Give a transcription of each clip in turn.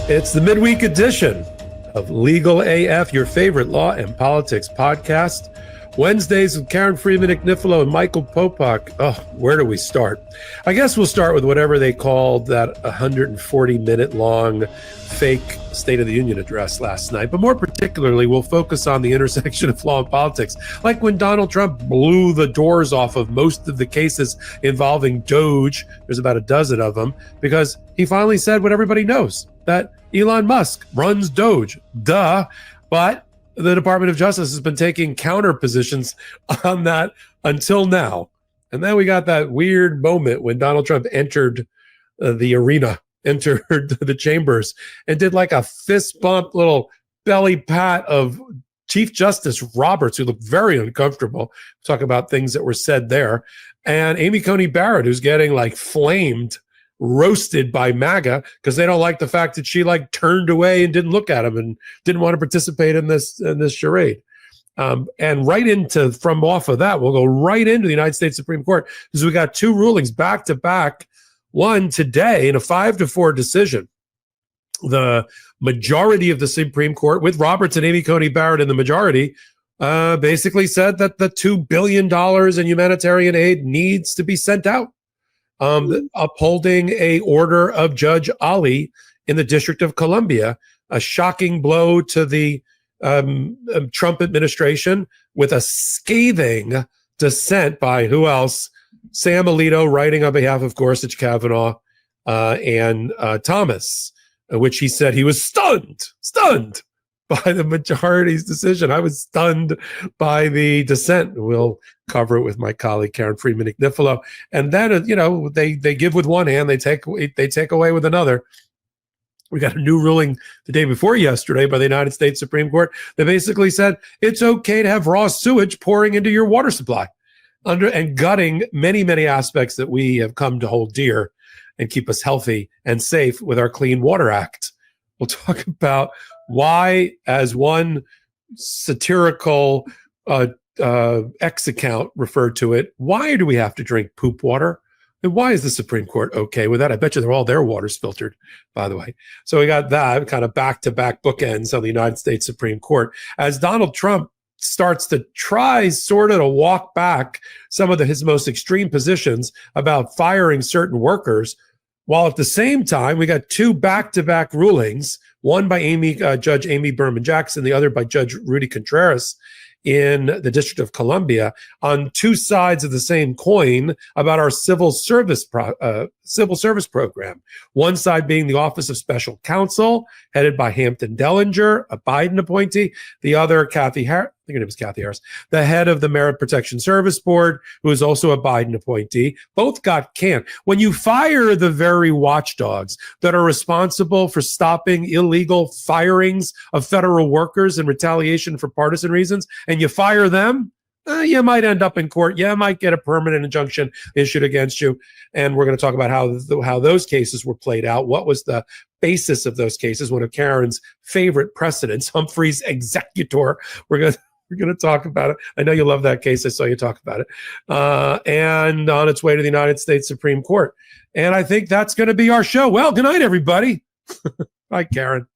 It's the midweek edition of Legal AF, your favorite law and politics podcast. Wednesdays with Karen Friedman, Agnifilo, and Michael Popok. Oh, where do we start? I guess we'll start with whatever they called that 140-minute long fake State of the Union address last night. But more particularly, we'll focus on the intersection of law and politics, like when Donald Trump blew the doors off of most of the cases involving DOGE. There's about a dozen of them, because he finally said what everybody knows, that Elon Musk runs DOGE. Duh. But the Department of Justice has been taking counter positions on that until now. And then we got that weird moment when Donald Trump entered the arena, entered the chambers, and did like a fist bump, little belly pat of Chief Justice Roberts, who looked very uncomfortable. Talk about things that were said there. And Amy Coney Barrett, who's getting like flamed, roasted by MAGA because they don't like the fact that she like turned away and didn't look at him and didn't want to participate in this charade. And right into, from off of that, we'll go right into the United States Supreme Court, because we got two rulings back to back. One today in a 5-4 decision. The majority of the Supreme Court, with Roberts and Amy Coney Barrett in the majority, basically said that the $2 billion in humanitarian aid needs to be sent out. Upholding a order of Judge Ali in the District of Columbia, a shocking blow to the Trump administration, with a scathing dissent by who else? Sam Alito, writing on behalf of Gorsuch, Kavanaugh, and Thomas, which he said he was stunned by the majority's decision. I was stunned by the dissent. We'll cover it with my colleague Karen Friedman, Agnifilo. And then, they give with one hand, they take away with another. We got a new ruling the day before yesterday by the United States Supreme Court that basically said it's okay to have raw sewage pouring into your water supply, and gutting many, many aspects that we have come to hold dear and keep us healthy and safe with our Clean Water Act. We'll talk about why, as one satirical X account referred to it, why do we have to drink poop water? And why is the Supreme Court okay with that? I bet you all their water's filtered, by the way. So we got that kind of back-to-back bookends on the United States Supreme Court, as Donald Trump starts to try sort of to walk back some of his most extreme positions about firing certain workers, while at the same time we got two back-to-back rulings, one by Judge Amy Berman Jackson, the other by Judge Rudy Contreras in the District of Columbia, on two sides of the same coin about our civil service program. One side being the Office of Special Counsel, headed by Hampton Dellinger, a Biden appointee. The other, Kathy Harris, I think her name is Kathy Harris, the head of the Merit Protection Service Board, who is also a Biden appointee. Both got canned. When you fire the very watchdogs that are responsible for stopping illegal firings of federal workers in retaliation for partisan reasons, and you fire them, you might end up in court. You might get a permanent injunction issued against you. And we're going to talk about how those cases were played out. What was the basis of those cases? One of Karen's favorite precedents, Humphrey's executor. We're going to talk about it. I know you love that case. I saw you talk about it. And on its way to the United States Supreme Court. And I think that's going to be our show. Well, good night, everybody. Hi, Karen.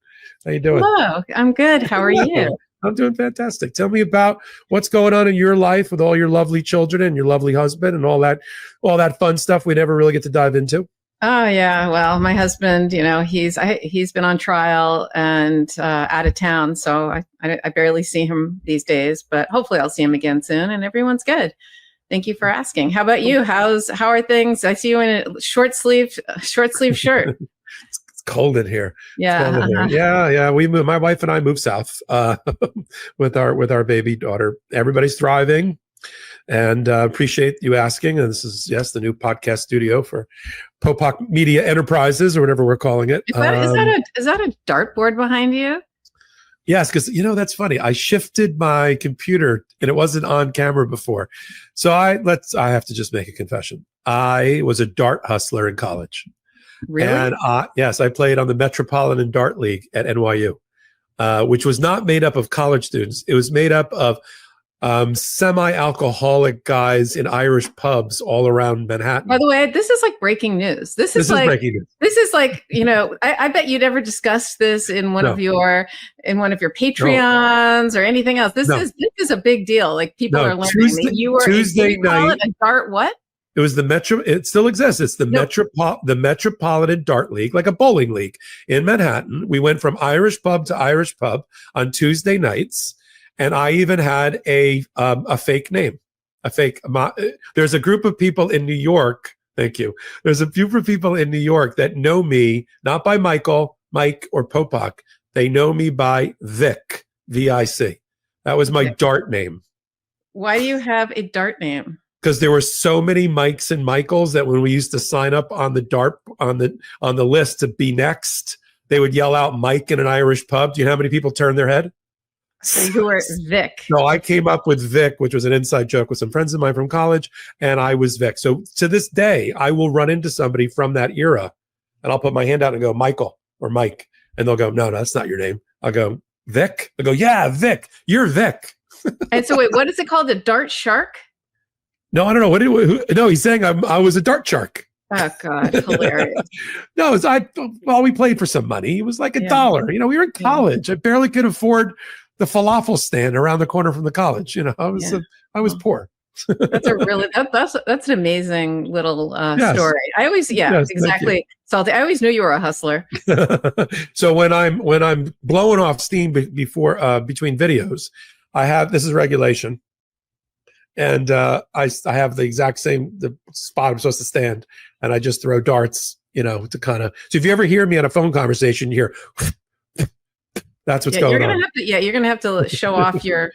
How you doing? Hello. I'm good. How are you? I'm doing fantastic. Tell me about what's going on in your life with all your lovely children and your lovely husband and all that fun stuff we never really get to dive into. Oh yeah. Well, my husband, he's been on trial and out of town, so I barely see him these days. But hopefully, I'll see him again soon, and everyone's good. Thank you for asking. How about you? How are things? I see you in a short sleeve shirt. Cold in here. Yeah. Cold in here. Yeah. We moved. My wife and I moved south with our baby daughter. Everybody's thriving, and appreciate you asking. And this is the new podcast studio for Popok Media Enterprises, or whatever we're calling it. Is that a dartboard behind you? Yes, because that's funny. I shifted my computer and it wasn't on camera before. So I have to just make a confession. I was a dart hustler in college. Really? And yes, I played on the Metropolitan Dart League at NYU, which was not made up of college students. It was made up of semi-alcoholic guys in Irish pubs all around Manhattan. By the way, this is like breaking news. This is breaking news. This is like, I bet you'd never discuss this in one of your Patreons or anything else. This is a big deal. Like people are learning that you were Tuesday night. A dart what? It was the Metro. It still exists. It's the Metropolitan Dart League, like a bowling league in Manhattan. We went from Irish pub to Irish pub on Tuesday nights, and I even had a fake name, There's a group of people in New York. Thank you. There's a group of people in New York that know me not by Michael, Mike, or Popok. They know me by Vic, V-I-C. That was my dart name. Why do you have a dart name? Because there were so many Mikes and Michaels that when we used to sign up on the dart on the list to be next, they would yell out Mike in an Irish pub. Do you know how many people turned their head? So you were Vic. No, I came up with Vic, which was an inside joke with some friends of mine from college, and I was Vic. So to this day, I will run into somebody from that era, and I'll put my hand out and go, Michael or Mike, and they'll go, no, that's not your name. I'll go, Vic? I go, yeah, Vic. You're Vic. And so wait, what is it called? A dart shark? No, I don't know. No, he's saying I was a dart shark. Oh God, hilarious. No, we played for some money. It was like $1. We were in college. I barely could afford the falafel stand around the corner from the college. I was poor. That's an amazing little story. I always, exactly. Salty. I always knew you were a hustler. So when I'm blowing off steam between videos, this is regulation. And I have the exact the spot I'm supposed to stand, and I just throw darts, to kind of. So if you ever hear me on a phone conversation, you hear, that's what's going on. You're gonna have to show off your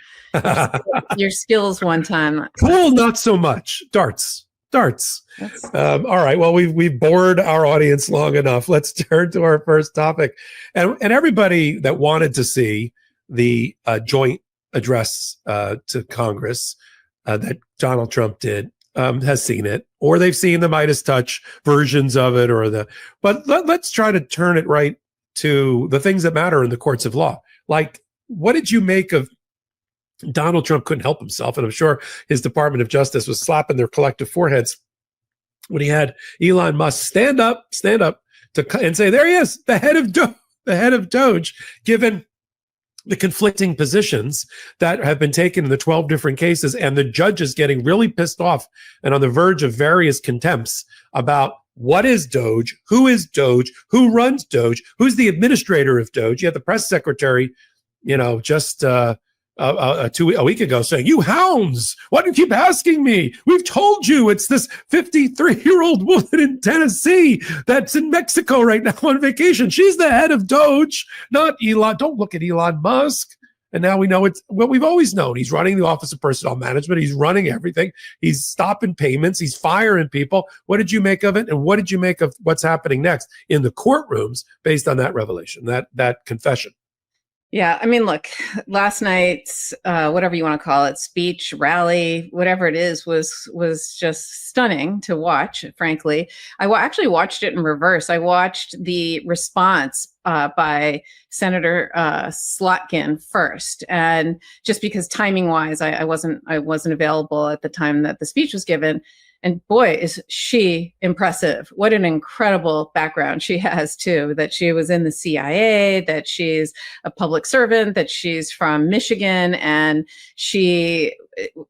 skills one time. Pool, not so much. Darts. All right. Well, we've bored our audience long enough. Let's turn to our first topic, and everybody that wanted to see the joint address to Congress. That Donald Trump did has seen it, or they've seen the Midas touch versions of it, but let's try to turn it right to the things that matter in the courts of law. Like, what did you make of Donald Trump? Couldn't help himself, and I'm sure his Department of Justice was slapping their collective foreheads when he had Elon Musk stand up and say, there he is, the head of DOGE, given the conflicting positions that have been taken in the 12 different cases, and the judges getting really pissed off and on the verge of various contempts about what is DOGE, who runs DOGE, who's the administrator of DOGE. You had the press secretary, just a week ago saying, you hounds, why do you keep asking me? We've told you it's this 53-year-old woman in Tennessee that's in Mexico right now on vacation. She's the head of DOGE, not Elon. Don't look at Elon Musk. And now we know it's what we've always known. He's running the Office of Personnel Management. He's running everything. He's stopping payments. He's firing people. What did you make of it? And what did you make of what's happening next in the courtrooms based on that revelation, that confession? Yeah, I mean, look, last night's whatever you want to call it, speech, rally, whatever it is, was just stunning to watch. Frankly, I actually watched it in reverse. I watched the response by Senator Slotkin first, and just because timing wise, I wasn't available at the time that the speech was given. And boy, is she impressive. What an incredible background she has, too, that she was in the CIA, that she's a public servant, that she's from Michigan, and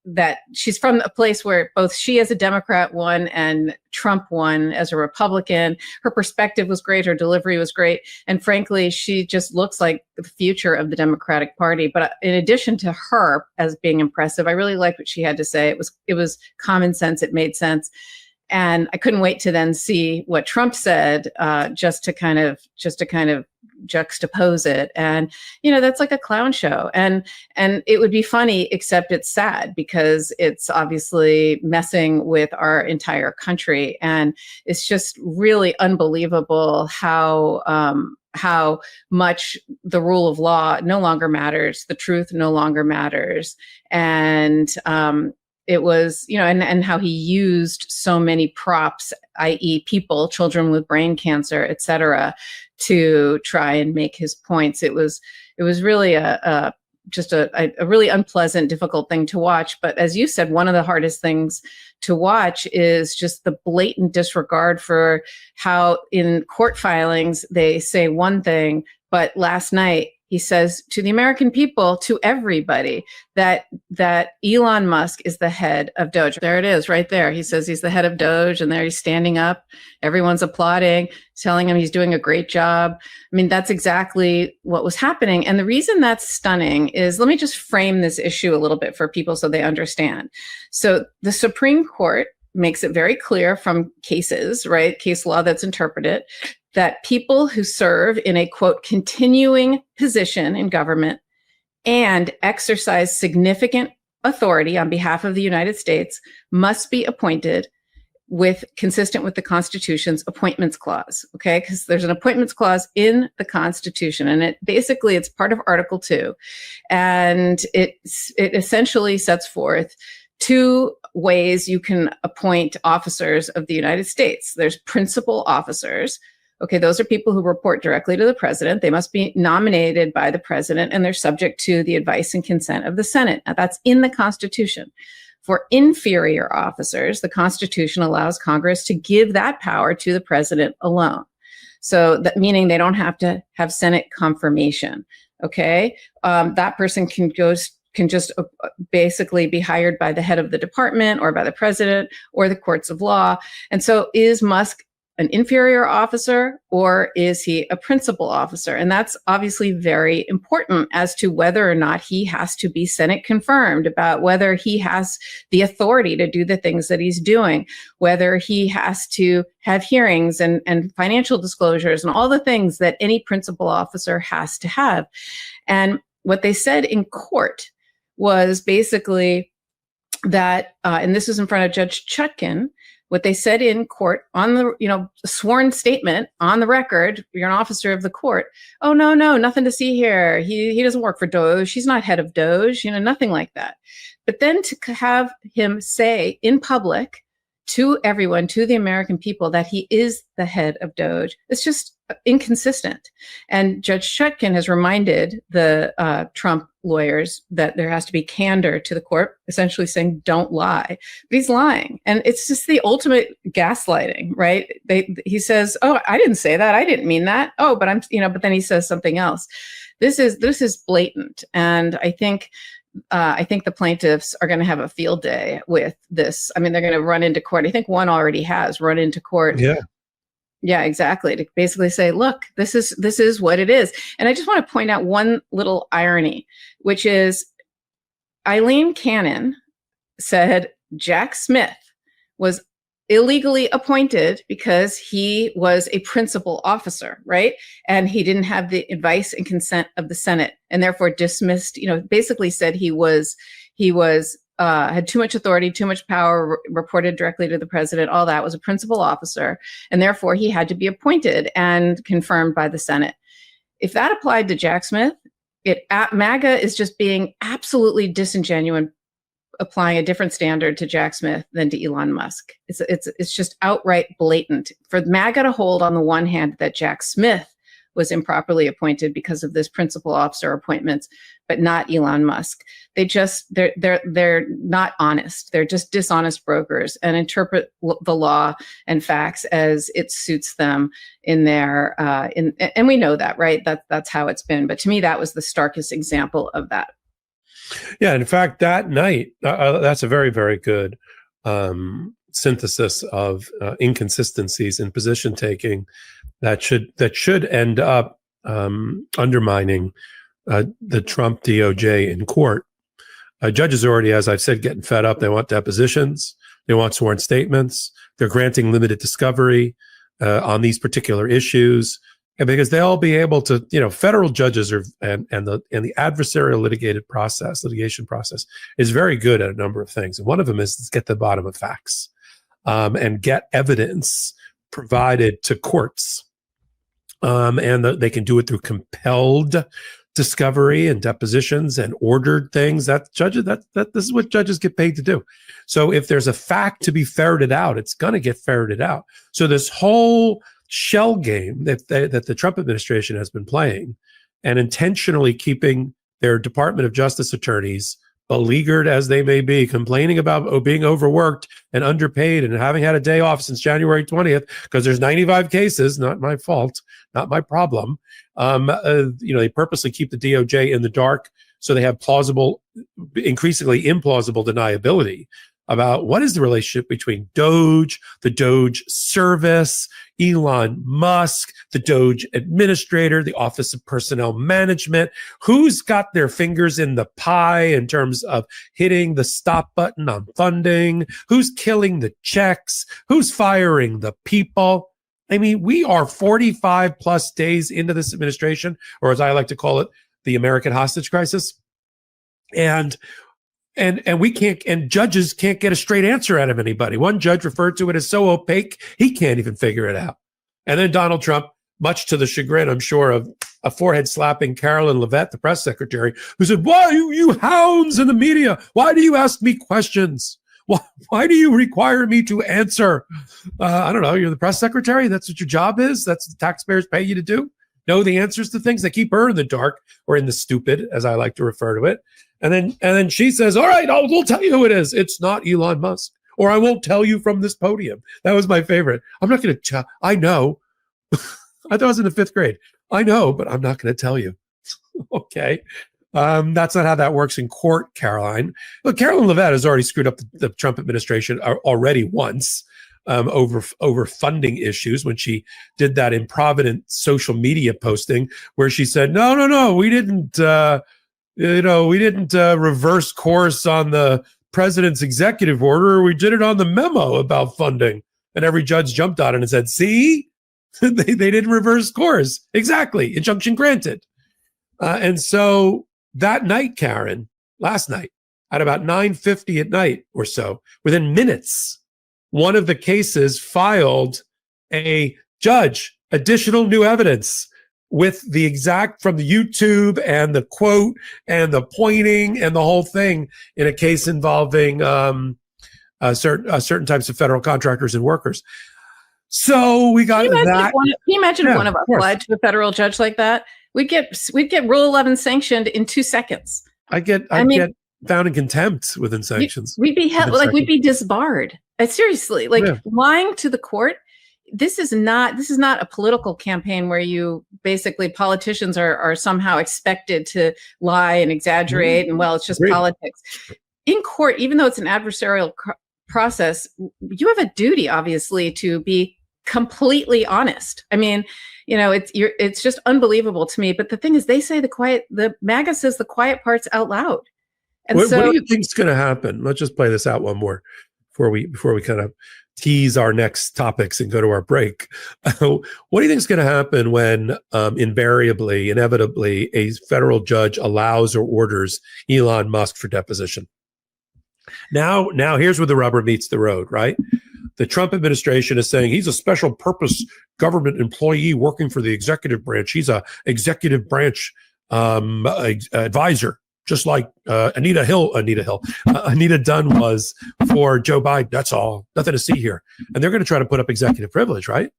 that she's from a place where both she as a Democrat won and Trump won as a Republican. Her perspective was great. Her delivery was great. And frankly, she just looks like the future of the Democratic Party. But in addition to her as being impressive, I really liked what she had to say. It was common sense. It made sense. And I couldn't wait to then see what Trump said, just to kind of juxtapose it. And that's like a clown show, and it would be funny, except it's sad because it's obviously messing with our entire country. And it's just really unbelievable how much the rule of law no longer matters, the truth no longer matters. And it was, and how he used so many props, i.e. people, children with brain cancer, et cetera, to try and make his points. It was really a just a really unpleasant, difficult thing to watch. But as you said, one of the hardest things to watch is just the blatant disregard for how in court filings they say one thing, but last night he says to the American people, to everybody, that Elon Musk is the head of DOGE. There it is, right there. He says he's the head of DOGE, and there he's standing up. Everyone's applauding, telling him he's doing a great job. I mean, that's exactly what was happening. And the reason that's stunning is, let me just frame this issue a little bit for people so they understand. So the Supreme Court makes it very clear from cases, right? Case law that's interpreted, that people who serve in a, quote, continuing position in government and exercise significant authority on behalf of the United States must be appointed consistent with the Constitution's appointments clause, okay? Because there's an appointments clause in the Constitution, and it's part of Article 2, and it essentially sets forth two ways you can appoint officers of the United States. There's principal officers. Okay, those are people who report directly to the president. They must be nominated by the president, and they're subject to the advice and consent of the Senate. Now, that's in the Constitution. For inferior officers, the Constitution allows Congress to give that power to the president alone. So that meaning they don't have to have Senate confirmation. Okay, that person can just basically be hired by the head of the department or by the president or the courts of law. And so is Musk an inferior officer, or is he a principal officer? And that's obviously very important as to whether or not he has to be Senate confirmed, about whether he has the authority to do the things that he's doing, whether he has to have hearings and financial disclosures and all the things that any principal officer has to have. And what they said in court was basically that, and this is in front of Judge Chutkan, what they said in court on the, sworn statement on the record, you're an officer of the court. Oh, no, nothing to see here. He doesn't work for DOGE. He's not head of DOGE, nothing like that. But then to have him say in public to everyone, to the American people, that he is the head of DOGE, it's just inconsistent. And Judge Chutkan has reminded the Trump lawyers that there has to be candor to the court, essentially saying, don't lie. But he's lying. And it's just the ultimate gaslighting, right? He says, oh, I didn't say that. I didn't mean that. Oh, but but then he says something else. This is blatant. And I think the plaintiffs are going to have a field day with this. I mean, they're going to run into court. I think one already has run into court. Yeah, exactly. To basically say, look, this is what it is. And I just want to point out one little irony, which is Eileen Cannon said Jack Smith was illegally appointed because he was a principal officer, right? And he didn't have the advice and consent of the Senate, and therefore dismissed, basically said he had too much authority, too much power, reported directly to the president, all that, was a principal officer, and therefore he had to be appointed and confirmed by the Senate. If that applied to Jack Smith, MAGA is just being absolutely disingenuous, applying a different standard to Jack Smith than to Elon Musk. It's just outright blatant. For MAGA to hold on the one hand that Jack Smith was improperly appointed because of this principal officer appointments, but not Elon Musk. They're not honest. They're just dishonest brokers and interpret the law and facts as it suits them in their and we know that, right? That's how it's been. But to me, that was the starkest example of that. Yeah, in fact, that night, that's a very, very good synthesis of inconsistencies in position taking that should end up undermining the Trump DOJ in court. Judges are already, as I've said, getting fed up. They want depositions. They want sworn statements. They're granting limited discovery on these particular issues. And because they'll be able to, federal judges and the adversarial litigation process is very good at a number of things. And one of them is to get to the bottom of facts and get evidence provided to courts. And they can do it through compelled discovery and depositions and ordered things. This is what judges get paid to do. So if there's a fact to be ferreted out, it's going to get ferreted out. So this whole shell game that the Trump administration has been playing and intentionally keeping their Department of Justice attorneys, beleaguered as they may be, complaining about being overworked and underpaid and having had a day off since January 20th, because there's 95 cases, not my fault, not my problem. They purposely keep the DOJ in the dark so they have increasingly implausible deniability about what is the relationship between DOGE, the DOGE service, Elon Musk, the DOGE administrator, the Office of Personnel Management, who's got their fingers in the pie in terms of hitting the stop button on funding, who's killing the checks, who's firing the people. I mean, we are 45 plus days into this administration, or as I like to call it, the American hostage crisis. And we can't, and judges can't get a straight answer out of anybody. One judge referred to it as so opaque, he can't even figure it out. And then Donald Trump, much to the chagrin, I'm sure, of a forehead slapping Carolyn Levitt, the press secretary, who said, "Why you hounds in the media? Why do you ask me questions? Why do you require me to answer?" I don't know. You're the press secretary. That's what your job is. That's what the taxpayers pay you to do. Know the answers to things. They keep her in the dark, or in the stupid, as I like to refer to it. And then she says, "All right, we'll tell you who it is. It's not Elon Musk, or I won't tell you from this podium." That was my favorite. I'm not going to tell. I know. I thought I was in the 5th grade. I know, but I'm not going to tell you. Okay. That's not how that works in court, Caroline. Look, Carolyn Levitt has already screwed up the Trump administration already once over funding issues when she did that improvident social media posting where she said, no, we didn't, reverse course on the president's executive order. We did it on the memo about funding. And every judge jumped on it and said, see, they didn't reverse course. Exactly. Injunction granted. And so that night, Karen, last night, at about 9:50 at night or so, within minutes, one of the cases filed a judge, additional new evidence with the exact from the YouTube and the quote and the pointing and the whole thing in a case involving certain types of federal contractors and workers. So we got that. Can you imagine if one of us applied to a federal judge like that? We'd get Rule 11 sanctioned in 2 seconds. I'd get found in contempt within sanctions. We'd be we'd be disbarred. Seriously, lying to the court. This is not a political campaign where you basically politicians are somehow expected to lie and exaggerate and it's just politics. In court, even though it's an adversarial process, you have a duty, obviously, to be completely honest. I mean, it's just unbelievable to me. But the thing is, they say the MAGA says the quiet parts out loud. And what do you think is going to happen? Let's just play this out one more before we kind of tease our next topics and go to our break. What do you think is going to happen when inevitably, a federal judge allows or orders Elon Musk for deposition? Now here's where the rubber meets the road, right? The Trump administration is saying he's a special purpose government employee working for the executive branch. He's a executive branch advisor, just like Anita Dunn was for Joe Biden. That's all. Nothing to see here. And they're going to try to put up executive privilege, right?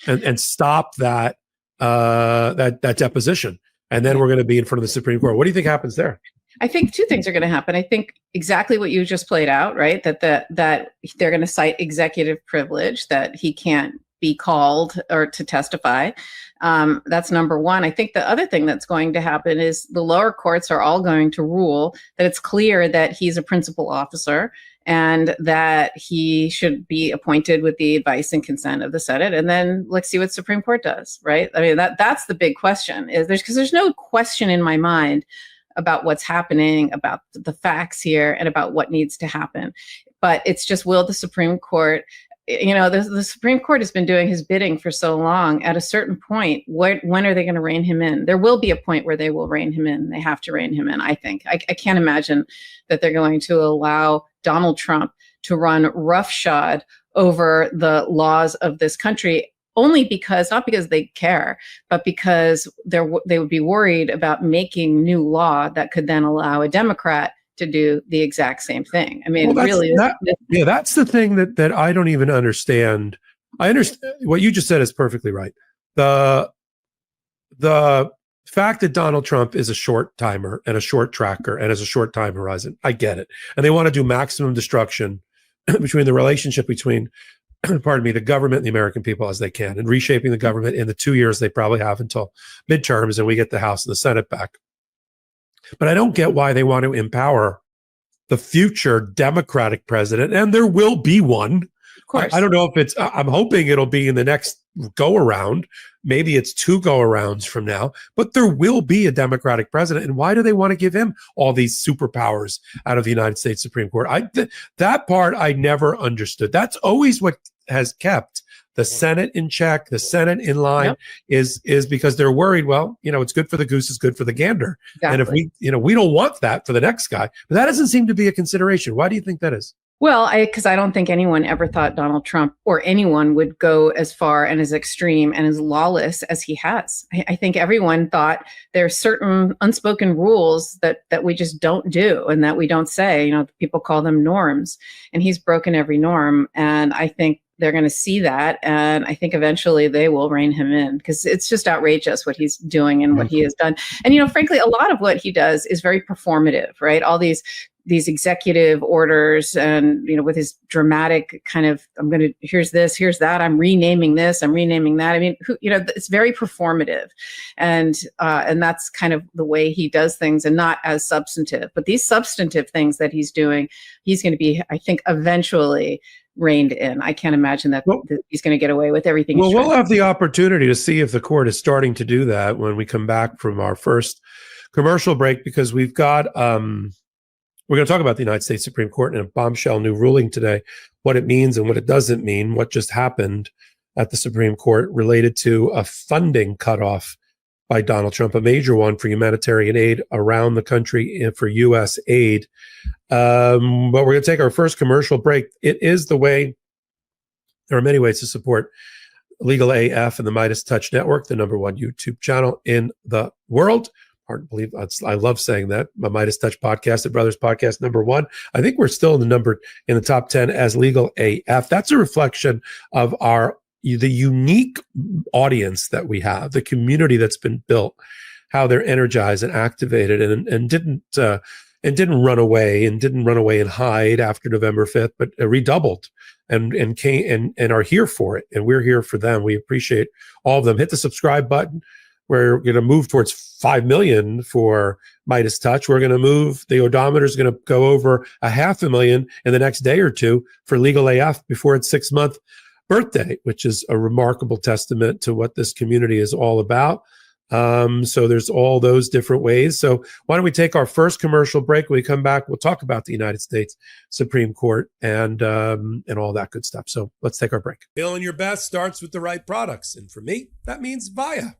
And stop that deposition. And then we're going to be in front of the Supreme Court. What do you think happens there? I think 2 things are going to happen. I think exactly what you just played out, right? That they're going to cite executive privilege, that he can't be called or to testify. That's number one. I think the other thing that's going to happen is the lower courts are all going to rule that it's clear that he's a principal officer and that he should be appointed with the advice and consent of the Senate. And then let's see what Supreme Court does, right? I mean, that's the big question, because there's no question in my mind about what's happening, about the facts here, and about what needs to happen. But it's just, will the Supreme Court, the Supreme Court has been doing his bidding for so long. At a certain point, when are they going to rein him in? There will be a point where they will rein him in. They have to rein him in, I think. I can't imagine that they're going to allow Donald Trump to run roughshod over the laws of this country, not because they care, but because they would be worried about making new law that could then allow a Democrat to do the exact same thing. I mean, that's the thing that I don't even understand. I understand what you just said is perfectly right. The fact that Donald Trump is a short timer and a short tracker and has a short time horizon, I get it. And they want to do maximum destruction between the relationship between, pardon me, the government and the American people as they can, and reshaping the government in the 2 years they probably have until midterms and we get the House and the Senate back. But I don't get why they want to empower the future Democratic president, and there will be one. Of course. I don't know if it's, I'm hoping it'll be in the next go around. Maybe it's 2 go arounds from now, but there will be a Democratic president. And why do they want to give him all these superpowers out of the United States Supreme Court? That part I never understood. That's always what has kept the Senate in check, the Senate in line, is because they're worried, well, it's good for the goose, is good for the gander. Exactly. And if we don't want that for the next guy, but that doesn't seem to be a consideration. Why do you think that is? Well, because I don't think anyone ever thought Donald Trump or anyone would go as far and as extreme and as lawless as he has. I think everyone thought there are certain unspoken rules that we just don't do and that we don't say. People call them norms, and he's broken every norm. And I think they're going to see that. And I think eventually they will rein him in, because it's just outrageous what he's doing and what he has done. And, frankly, a lot of what he does is very performative, right? All these executive orders and, with his dramatic kind of, here's this, here's that, I'm renaming this, I'm renaming that. I mean, it's very performative. And that's kind of the way he does things, and not as substantive. But these substantive things that he's doing, he's going to be, I think, eventually reined in. I can't imagine that he's going to get away with everything. Well, we'll have the opportunity to see if the court is starting to do that when we come back from our first commercial break, because we've got, we're going to talk about the United States Supreme Court and a bombshell new ruling today, what it means and what it doesn't mean, what just happened at the Supreme Court related to a funding cutoff by Donald Trump, a major one for humanitarian aid around the country for U.S. aid. But we're going to take our first commercial break. It is the way, there are many ways to support Legal AF and the Midas Touch Network, the #1 YouTube channel in the world. Hard to believe. I love saying that. My Midas Touch podcast, the Brothers Podcast #1. I think we're still in the top 10 as Legal AF. That's a reflection of the unique audience that we have, the community that's been built, how they're energized and activated, and didn't run away and hide after November 5th, but redoubled and came and are here for it. And we're here for them. We appreciate all of them. Hit the subscribe button. We're going to move towards 5 million for Midas Touch. We're going to move, the odometer is going to go over 500,000 in the next day or two for Legal AF before its 6-month birthday, which is a remarkable testament to what this community is all about. So there's all those different ways. So why don't we take our first commercial break? When we come back, we'll talk about the United States Supreme Court and all that good stuff. So let's take our break. Feeling your best starts with the right products. And for me, that means Via.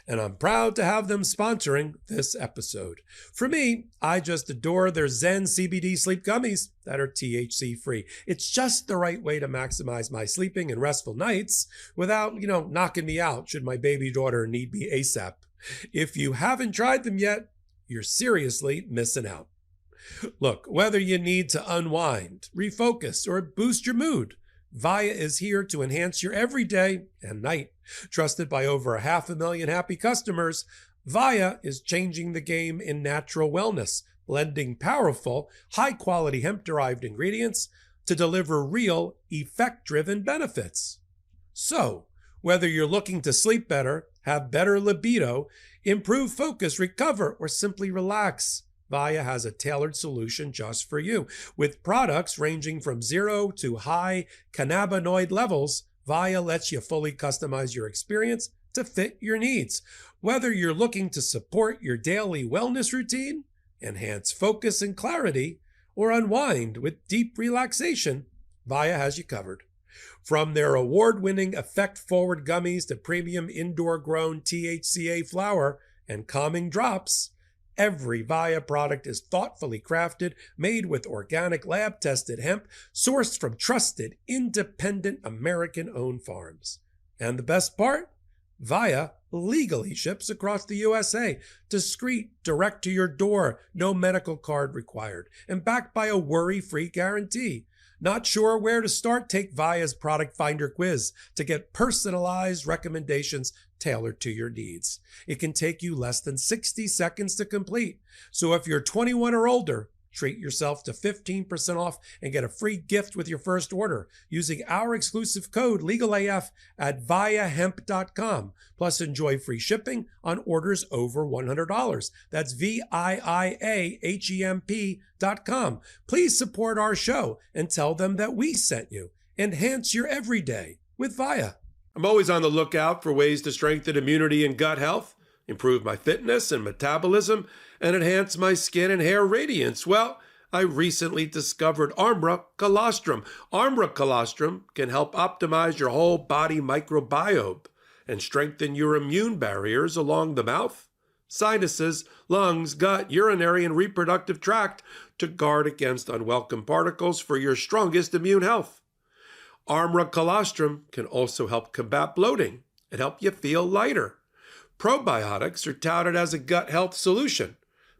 And I'm proud to have them sponsoring this episode. For me, I just adore their Zen CBD sleep gummies that are THC free. It's just the right way to maximize my sleeping and restful nights without, knocking me out should my baby daughter need me ASAP. If you haven't tried them yet, you're seriously missing out. Look, whether you need to unwind, refocus, or boost your mood, Via is here to enhance your everyday and night. Trusted by over 500,000 happy customers, Via is changing the game in natural wellness, blending powerful, high-quality hemp-derived ingredients to deliver real, effect-driven benefits. So, whether you're looking to sleep better, have better libido, improve focus, recover, or simply relax, Via has a tailored solution just for you. With products ranging from 0 to high cannabinoid levels, Via lets you fully customize your experience to fit your needs. Whether you're looking to support your daily wellness routine, enhance focus and clarity, or unwind with deep relaxation, Via has you covered. From their award-winning effect-forward gummies to premium indoor-grown THCA flower and calming drops, every Via product is thoughtfully crafted, made with organic lab-tested hemp, sourced from trusted, independent, American-owned farms. And the best part? Via legally ships across the USA. Discreet, direct to your door, no medical card required, and backed by a worry-free guarantee. Not sure where to start? Take Via's Product Finder quiz to get personalized recommendations tailored to your needs. It can take you less than 60 seconds to complete. So if you're 21 or older, treat yourself to 15% off and get a free gift with your first order using our exclusive code LegalAF at viahemp.com. Plus, enjoy free shipping on orders over $100. That's VIIAHEMP.com. Please support our show and tell them that we sent you. Enhance your everyday with Via. I'm always on the lookout for ways to strengthen immunity and gut health, improve my fitness and metabolism, and enhance my skin and hair radiance. Well, I recently discovered Armra Colostrum. Armra Colostrum can help optimize your whole body microbiome and strengthen your immune barriers along the mouth, sinuses, lungs, gut, urinary, and reproductive tract to guard against unwelcome particles for your strongest immune health. Armra Colostrum can also help combat bloating and help you feel lighter. Probiotics are touted as a gut health solution,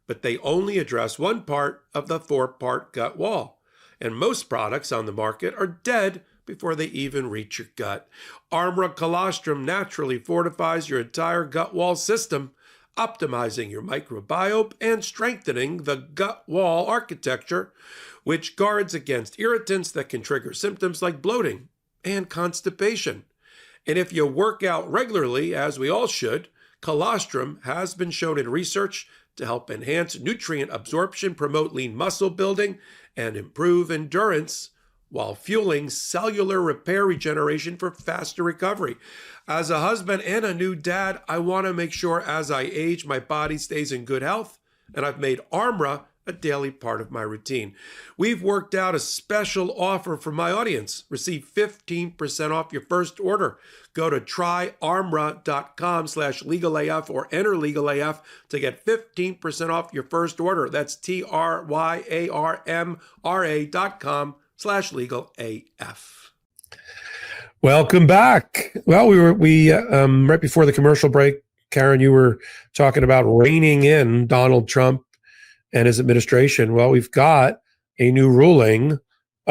but they only address one part of the four-part gut wall, and most products on the market are dead before they even reach your gut. Armra Colostrum naturally fortifies your entire gut wall system, optimizing your microbiome and strengthening the gut wall architecture, which guards against irritants that can trigger symptoms like bloating and constipation. And if you work out regularly, as we all should, colostrum has been shown in research to help enhance nutrient absorption, promote lean muscle building, and improve endurance while fueling cellular repair regeneration for faster recovery. As a husband and a new dad, I want to make sure as I age, my body stays in good health, and I've made Armra a daily part of my routine. We've worked out a special offer for my audience. Receive 15% off your first order. Go to tryarmra.com/legalaf or enter legalaf to get 15% off your first order. That's tryarmra.com/legalaf. Welcome back. Well, we right before the commercial break, Karen, you were talking about reining in Donald Trump and his administration. Well, we've got a new ruling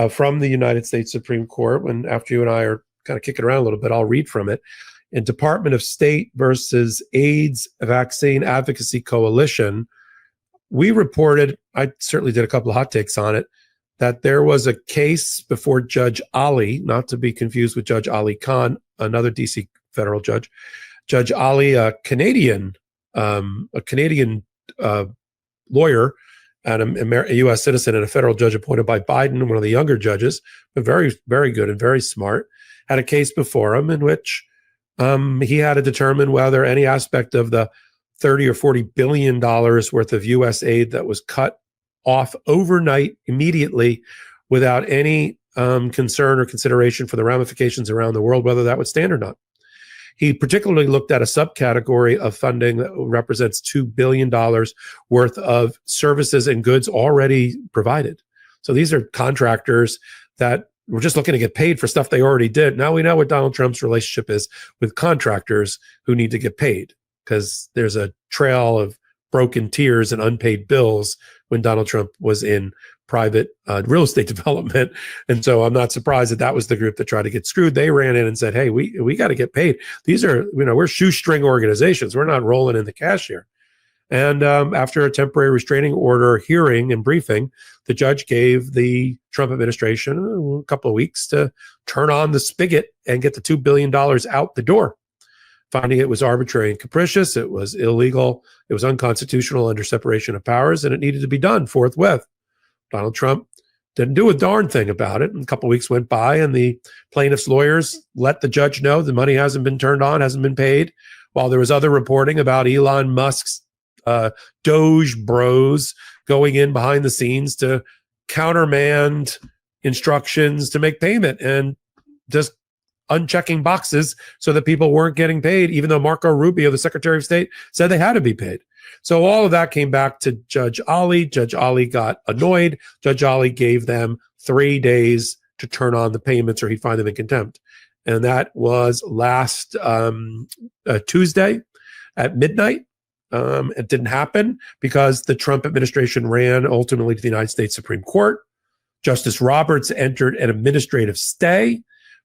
from the United States Supreme Court. When after you and I are kind of kicking around a little bit, I'll read from it. In Department of State versus AIDS Vaccine Advocacy Coalition, we reported, I certainly did a couple of hot takes on it, that there was a case before Judge Ali, not to be confused with Judge Ali Khan, another DC federal judge. Judge Ali, a Canadian lawyer and a U.S. citizen and a federal judge appointed by Biden, one of the younger judges, but very, very good and very smart, had a case before him in which he had to determine whether any aspect of the $30 or $40 billion worth of U.S. aid that was cut off overnight, immediately, without any concern or consideration for the ramifications around the world, whether that would stand or not. He particularly looked at a subcategory of funding that represents $2 billion worth of services and goods already provided. So these are contractors that were just looking to get paid for stuff they already did. Now we know what Donald Trump's relationship is with contractors who need to get paid, because there's a trail of broken tears and unpaid bills when Donald Trump was in private real estate development. And so I'm not surprised that that was the group that tried to get screwed. They ran in and said, hey, we got to get paid. These are, we're shoestring organizations. We're not rolling in the cash here. And after a temporary restraining order hearing and briefing, the judge gave the Trump administration a couple of weeks to turn on the spigot and get the $2 billion out the door, finding it was arbitrary and capricious, it was illegal, it was unconstitutional under separation of powers, and it needed to be done forthwith. Donald Trump didn't do a darn thing about it. And a couple of weeks went by, and the plaintiff's lawyers let the judge know the money hasn't been turned on, hasn't been paid, while there was other reporting about Elon Musk's DOGE bros going in behind the scenes to countermand instructions to make payment and just unchecking boxes so that people weren't getting paid, even though Marco Rubio, the Secretary of State, said they had to be paid. So all of that came back to Judge Ali. Judge Ali got annoyed. Judge Ali gave them 3 days to turn on the payments or he'd find them in contempt. And that was last Tuesday at midnight. It didn't happen because the Trump administration ran ultimately to the United States Supreme Court Justice Roberts entered an administrative stay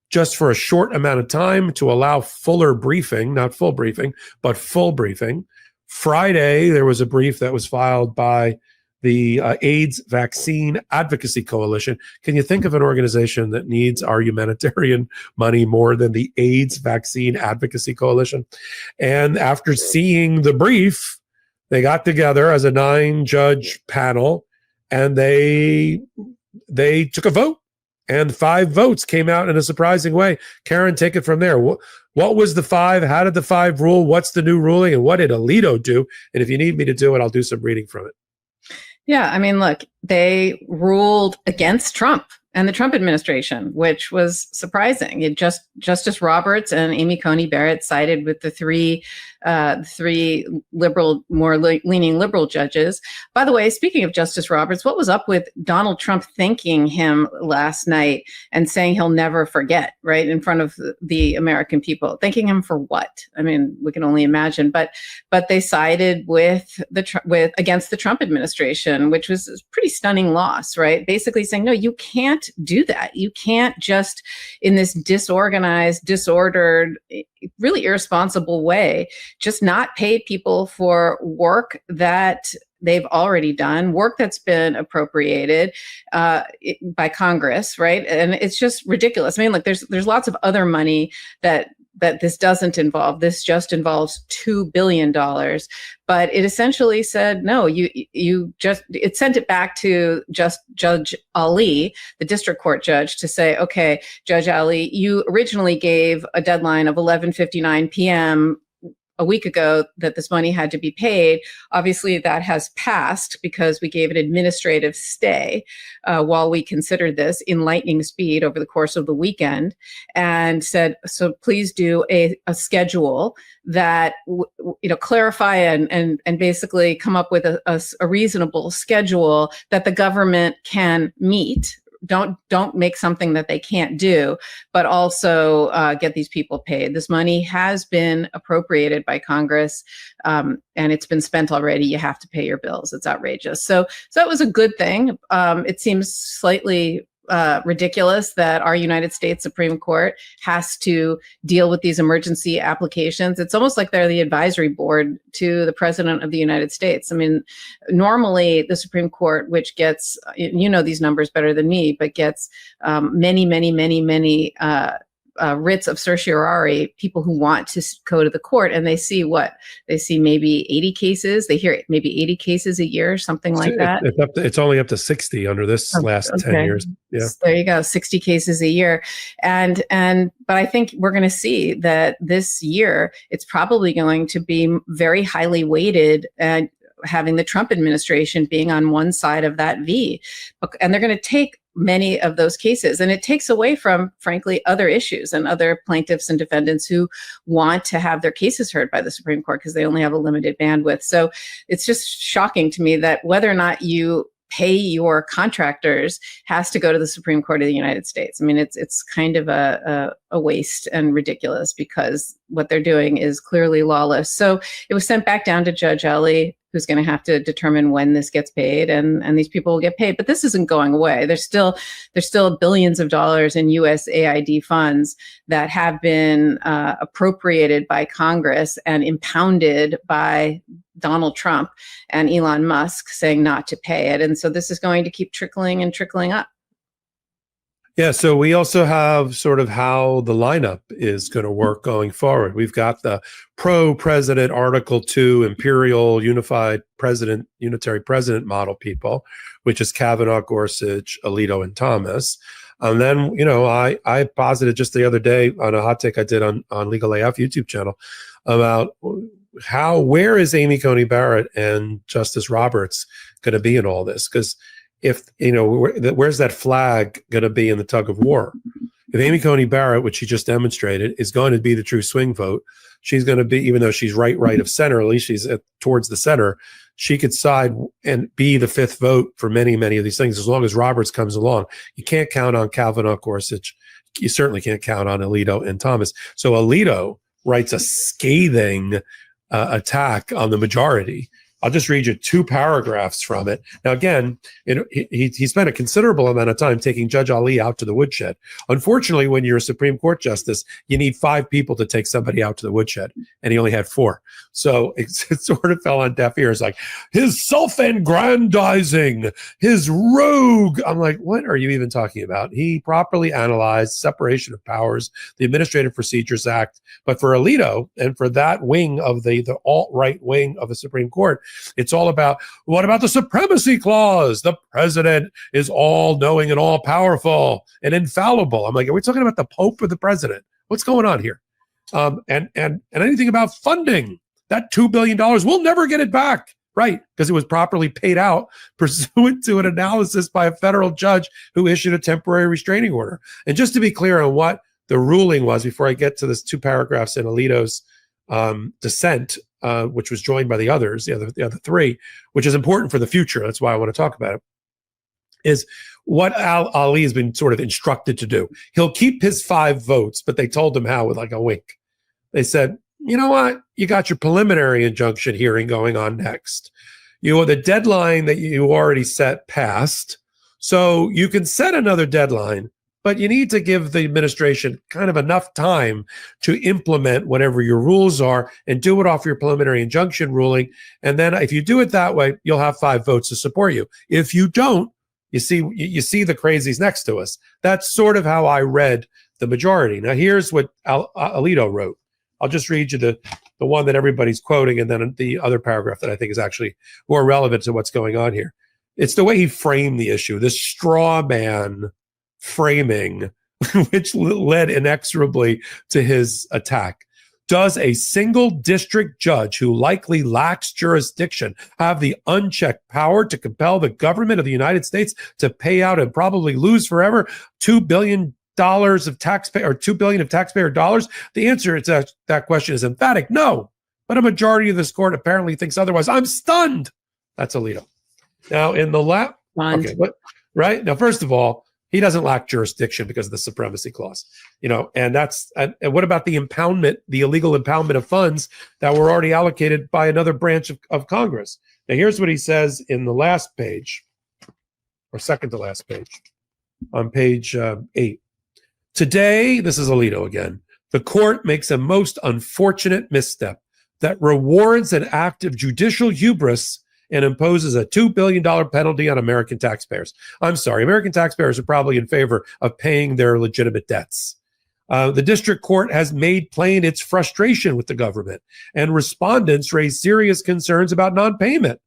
just for a short amount of time to allow fuller briefing, not full briefing, but full briefing. Friday, there was a brief that was filed by the AIDS Vaccine Advocacy Coalition. Can you think of an organization that needs our humanitarian money more than the AIDS Vaccine Advocacy Coalition? And after seeing the brief, they got together as a 9-judge panel, and they took a vote, and 5 votes came out in a surprising way. Karen, take it from there. What was the 5? How did the 5 rule? What's the new ruling? And what did Alito do? And if you need me to do it, I'll do some reading from it. Yeah, I mean, look, they ruled against Trump and the Trump administration, which was surprising. Justice Roberts and Amy Coney Barrett sided with the three liberal, more leaning liberal judges. By the way, speaking of Justice Roberts, what was up with Donald Trump thanking him last night and saying he'll never forget, right, in front of the American people? Thanking him for what? I mean, we can only imagine. But they sided with against the Trump administration, which was a pretty stunning loss, right? Basically saying, no, you can't do that. You can't just, in this disorganized, disordered, really irresponsible way, just not pay people for work that they've already done, work that's been appropriated by Congress, right? And it's just ridiculous. I mean, look, there's lots of other money that this doesn't involve. This just involves $2 billion. But it essentially said, no, it sent it back to just Judge Ali, the district court judge, to say, okay, Judge Ali, you originally gave a deadline of 11:59 p.m. a week ago that this money had to be paid. Obviously, that has passed because we gave an administrative stay while we considered this in lightning speed over the course of the weekend, and said, so please do a schedule that clarify and basically come up with a reasonable schedule that the government can meet. Don't make something that they can't do, but also get these people paid. This money has been appropriated by Congress, and it's been spent already. You have to pay your bills. It's outrageous. So that was a good thing. It seems slightly ridiculous that our United States Supreme Court has to deal with these emergency applications. It's almost like they're the advisory board to the President of the United States. I mean, normally the Supreme Court, which gets, these numbers better than me, but gets many writs of certiorari, people who want to go to the court, and they see maybe 80 cases. They hear maybe 80 cases a year, something like that. It's only up to 60 under this last 10 years. Yeah. So there you go, 60 cases a year. But I think we're going to see that this year, it's probably going to be very highly weighted and having the Trump administration being on one side of that V. And they're going to take many of those cases. And it takes away from, frankly, other issues and other plaintiffs and defendants who want to have their cases heard by the Supreme Court because they only have a limited bandwidth. So it's just shocking to me that whether or not you pay your contractors has to go to the Supreme Court of the United States. I mean, it's kind of a waste and ridiculous because what they're doing is clearly lawless. So it was sent back down to Judge Ali, who's going to have to determine when this gets paid, and these people will get paid. But this isn't going away. There's still billions of dollars in USAID funds that have been appropriated by Congress and impounded by Donald Trump and Elon Musk saying not to pay it. And so this is going to keep trickling and trickling up. Yeah, so we also have sort of how the lineup is going to work going forward. We've got the pro-president Article 2 imperial unified president, unitary president model people, which is Kavanaugh, Gorsuch, Alito, and Thomas. And then, I posited just the other day on a hot take I did on Legal AF YouTube channel about where is Amy Coney Barrett and Justice Roberts going to be in all this? Because where's that flag going to be in the tug of war? If Amy Coney Barrett, which she just demonstrated, is going to be the true swing vote, she's going to be, even though she's right of center, at least she's towards the center, she could side and be the fifth vote for many of these things. As long as Roberts comes along, you can't count on Kavanaugh, Gorsuch. You certainly can't count on Alito and Thomas. So Alito writes a scathing attack on the majority I'll just read you 2 paragraphs from it. Now, again, he spent a considerable amount of time taking Judge Ali out to the woodshed. Unfortunately, when you're a Supreme Court justice, you need 5 people to take somebody out to the woodshed, and he only had 4. So it sort of fell on deaf ears, like his self-aggrandizing, his rogue. I'm like, what are you even talking about? He properly analyzed separation of powers, the Administrative Procedures Act. But for Alito and for that wing of the alt-right wing of the Supreme Court, it's all about, what about the Supremacy Clause? The president is all-knowing and all-powerful and infallible. I'm like, are we talking about the Pope or the president? What's going on here? And anything about funding, that $2 billion, we'll never get it back, right? Because it was properly paid out pursuant to an analysis by a federal judge who issued a temporary restraining order. And just to be clear on what the ruling was, before I get to this 2 paragraphs in Alito's dissent, which was joined by the others, the other 3, which is important for the future. That's why I want to talk about it, is what Ali has been sort of instructed to do. He'll keep his 5 votes, but they told him how with like a wink. They said, you know what? You got your preliminary injunction hearing going on next. The deadline that you already set passed, so you can set another deadline, but you need to give the administration kind of enough time to implement whatever your rules are and do it off your preliminary injunction ruling. And then if you do it that way, you'll have 5 votes to support you. If you don't, you see the crazies next to us. That's sort of how I read the majority. Now, here's what Alito wrote. I'll just read you the one that everybody's quoting, and then the other paragraph that I think is actually more relevant to what's going on here. It's the way he framed the issue, this straw man framing, which led inexorably to his attack. Does a single district judge who likely lacks jurisdiction have the unchecked power to compel the government of the United States to pay out and probably lose forever $2 billion of taxpayer, or $2 billion of taxpayer dollars? The answer to that question is emphatic no. But a majority of this court apparently thinks otherwise. I'm stunned. That's Alito. Now, in the okay, right now, first of all, he doesn't lack jurisdiction because of the Supremacy Clause, and what about the impoundment, the illegal impoundment of funds that were already allocated by another branch of Congress? Now, here's what he says in the last page, or second to last page, on page 8. Today, this is Alito again, the court makes a most unfortunate misstep that rewards an act of judicial hubris and imposes a $2 billion penalty on American taxpayers. I'm sorry, American taxpayers are probably in favor of paying their legitimate debts. The district court has made plain its frustration with the government, and respondents raise serious concerns about non-payment.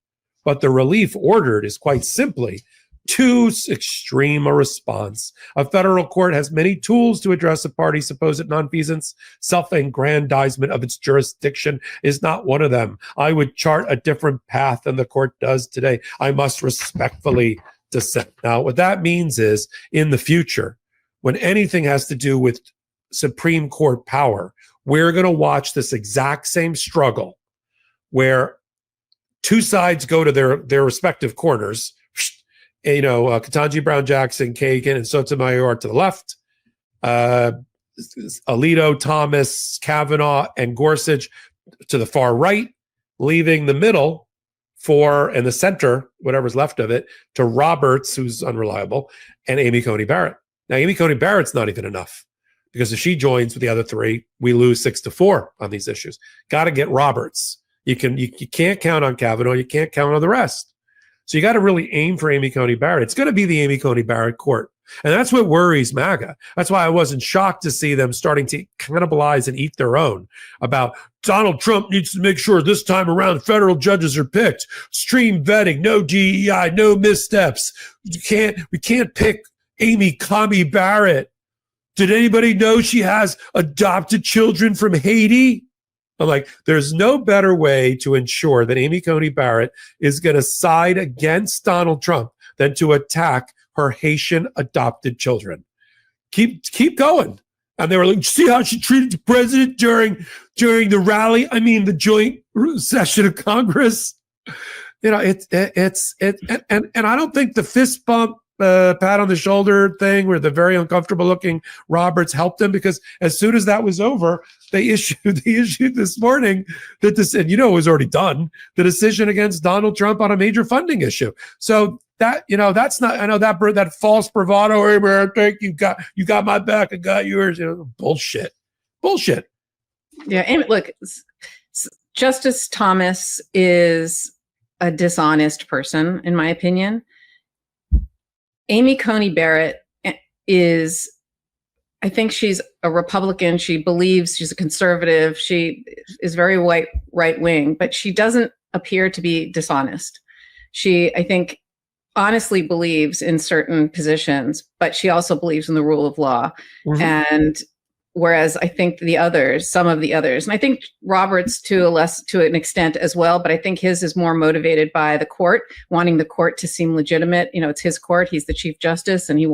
But the relief ordered is quite simply too extreme a response. A federal court has many tools to address a party's supposed nonfeasance. Self-aggrandizement of its jurisdiction is not one of them. I would chart a different path than the court does today. I must respectfully dissent. Now, what that means is, in the future, when anything has to do with Supreme Court power, we're going to watch this exact same struggle where 2 sides go to their respective corners. Ketanji Brown Jackson, Kagan, and Sotomayor to the left, Alito, Thomas, Kavanaugh, and Gorsuch to the far right, leaving the middle and the center, whatever's left of it, to Roberts, who's unreliable, and Amy Coney Barrett. Now, Amy Coney Barrett's not even enough, because if she joins with the other 3, we lose 6-4 on these issues. Got to get Roberts. You can't count on Kavanaugh. You can't count on the rest. So you got to really aim for Amy Coney Barrett. It's going to be the Amy Coney Barrett court. And that's what worries MAGA. That's why I wasn't shocked to see them starting to cannibalize and eat their own about Donald Trump needs to make sure this time around federal judges are picked. Stream vetting, no DEI, no missteps. We can't pick Amy Coney Barrett. Did anybody know she has adopted children from Haiti? I'm like, there's no better way to ensure that Amy Coney Barrett is going to side against Donald Trump than to attack her Haitian adopted children. Keep going. And they were like, see how she treated the president during the rally? I mean, the joint session of Congress. And I don't think the fist bump pat on the shoulder thing where the very uncomfortable looking Roberts helped him, because as soon as that was over, they issued this morning that this, and it was already done, the decision against Donald Trump on a major funding issue. So that, that's not, I know that false bravado, hey man, thank you, you got my back, I got yours, bullshit. Yeah, and look, Justice Thomas is a dishonest person, in my opinion. Amy Coney Barrett is, I think she's a Republican. She believes she's a conservative. She is very right wing, but she doesn't appear to be dishonest. She, I think, honestly believes in certain positions, but she also believes in the rule of law. Mm-hmm. And whereas I think some of the others, and I think Roberts to an extent as well, but I think his is more motivated by the court, wanting the court to seem legitimate. It's his court. He's the Chief Justice, and he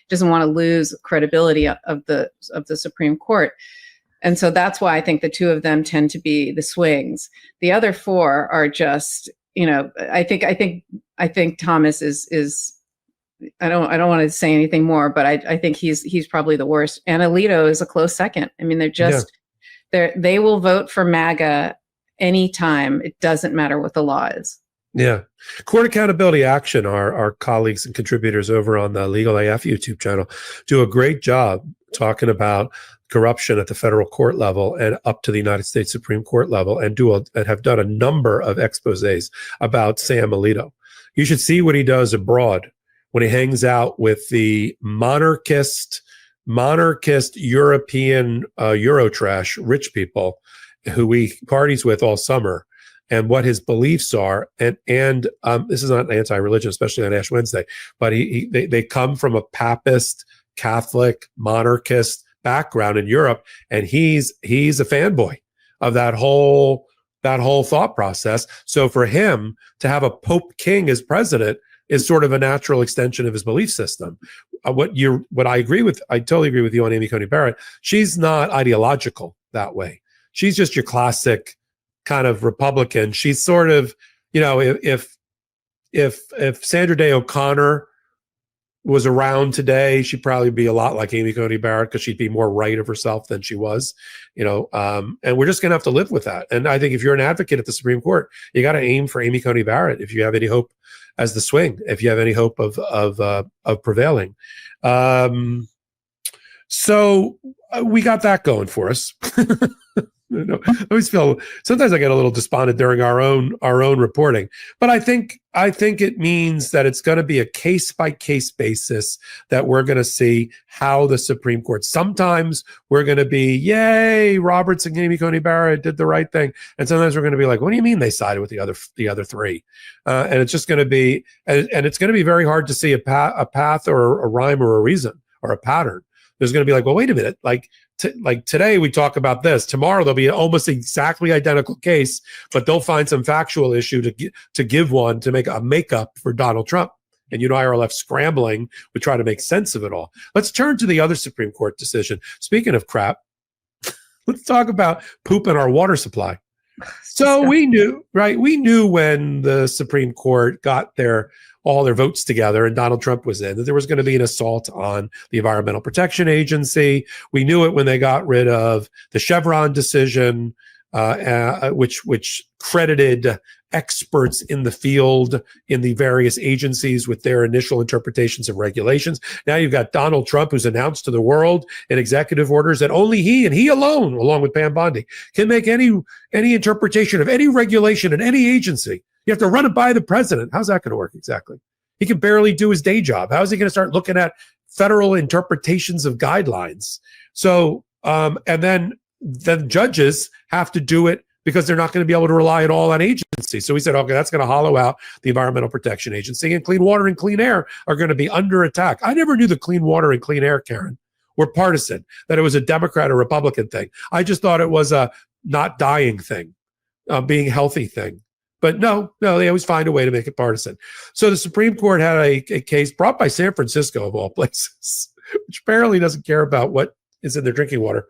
doesn't want to lose credibility of the Supreme Court. And so that's why I think the two of them tend to be the swings. The other four are just, I think Thomas is I don't want to say anything more, but I think he's probably the worst. And Alito is a close second. I mean, they will vote for MAGA anytime. It doesn't matter what the law is. Yeah. Court Accountability Action, our colleagues and contributors over on the Legal AF YouTube channel, do a great job talking about corruption at the federal court level and up to the United States Supreme Court level, and have done a number of exposés about Sam Alito. You should see what he does abroad when he hangs out with the monarchist European Eurotrash rich people who he parties with all summer, and what his beliefs are. And this is not anti-religion, especially on Ash Wednesday, but they come from a papist, Catholic, monarchist background in Europe, and he's a fanboy of that whole thought process. So for him to have a Pope King as president is sort of a natural extension of his belief system. What I totally agree with you on Amy Coney Barrett. She's not ideological that way. She's just your classic kind of Republican. She's sort of, if Sandra Day O'Connor was around today, she'd probably be a lot like Amy Coney Barrett, because she'd be more right of herself than she was, and we're just going to have to live with that. And I think if you're an advocate at the Supreme Court, you got to aim for Amy Coney Barrett if you have any hope as the swing, if you have any hope of prevailing. So we got that going for us. I always feel sometimes I get a little despondent during our own reporting, but I think it means that it's going to be a case by case basis that we're going to see how the Supreme Court. Sometimes we're going to be, yay, Roberts and Amy Coney Barrett did the right thing, and sometimes we're going to be like, what do you mean they sided with the other three? And it's just going to be, and it's going to be very hard to see a path or a rhyme or a reason or a pattern. There's going to be like, well, wait a minute, like today we talk about this. Tomorrow there'll be an almost exactly identical case, but they'll find some factual issue to give one to make a makeup for Donald Trump. And I are left scrambling to try to make sense of it all. Let's turn to the other Supreme Court decision. Speaking of crap, let's talk about poop in our water supply. So we knew when the Supreme Court got all their votes together and Donald Trump was in, that there was going to be an assault on the Environmental Protection Agency. We knew it when they got rid of the Chevron decision, which credited experts in the field in the various agencies with their initial interpretations of regulations. Now you've got Donald Trump, who's announced to the world in executive orders that only he and he alone, along with Pam Bondi, can make any interpretation of any regulation in any agency. You have to run it by the president. How's that going to work exactly? He can barely do his day job. How is he going to start looking at federal interpretations of guidelines? So, and then judges have to do it because they're not going to be able to rely at all on agencies. So we said, okay, that's going to hollow out the Environmental Protection Agency, and clean water and clean air are going to be under attack. I never knew the clean water and clean air, Karen, were partisan, that it was a Democrat or Republican thing. I just thought it was a not dying thing, being healthy thing. But no, they always find a way to make it partisan. So the Supreme Court had a case brought by San Francisco, of all places, which apparently doesn't care about what is in their drinking water.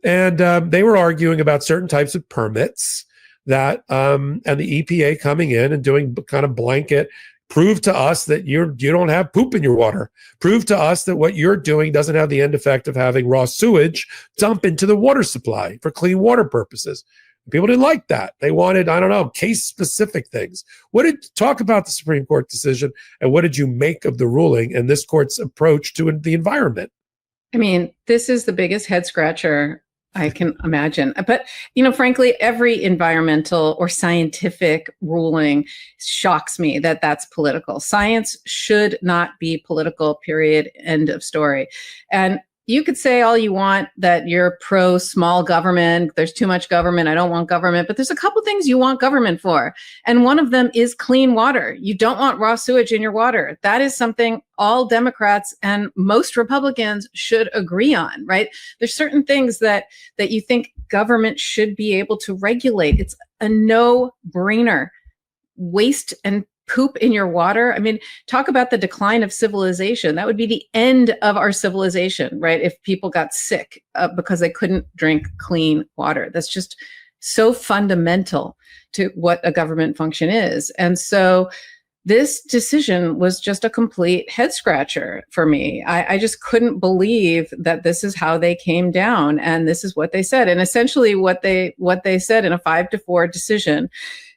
And they were arguing about certain types of permits that, and the EPA coming in and doing kind of blanket Prove to us that you don't have poop in your water. Prove to us that what you're doing doesn't have the end effect of having raw sewage dump into the water supply for clean water purposes. People didn't like that. They wanted, I don't know, case-specific things. Talk about the Supreme Court decision, and what did you make of the ruling and this court's approach to the environment? I mean, this is the biggest head scratcher I can imagine. But, frankly, every environmental or scientific ruling shocks me that that's political. Science should not be political, period, end of story. And you could say all you want that you're pro small government. There's too much government. I don't want government. But there's a couple things you want government for. And one of them is clean water. You don't want raw sewage in your water. That is something all Democrats and most Republicans should agree on, right? There's certain things that you think government should be able to regulate. It's a no-brainer. Waste and poop in your water. I mean, talk about the decline of civilization. That would be the end of our civilization, right? If people got sick because they couldn't drink clean water. That's just so fundamental to what a government function is. And so this decision was just a complete head scratcher for me. I just couldn't believe that this is how they came down and this is what they said. And essentially what they said in a 5-4 decision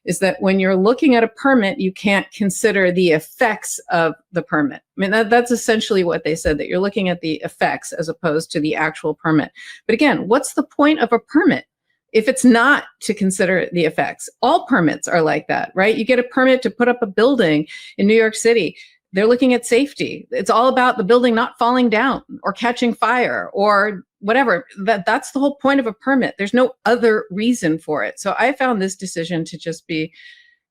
is that when you're looking at a permit, you can't consider the effects of the permit. I mean, that's essentially what they said, that you're looking at the effects as opposed to the actual permit. But again, what's the point of a permit if it's not to consider the effects? All permits are like that, right? You get a permit to put up a building in New York City. They're looking at safety. It's all about the building not falling down or catching fire or whatever. That's the whole point of a permit. There's no other reason for it. So I found this decision to just be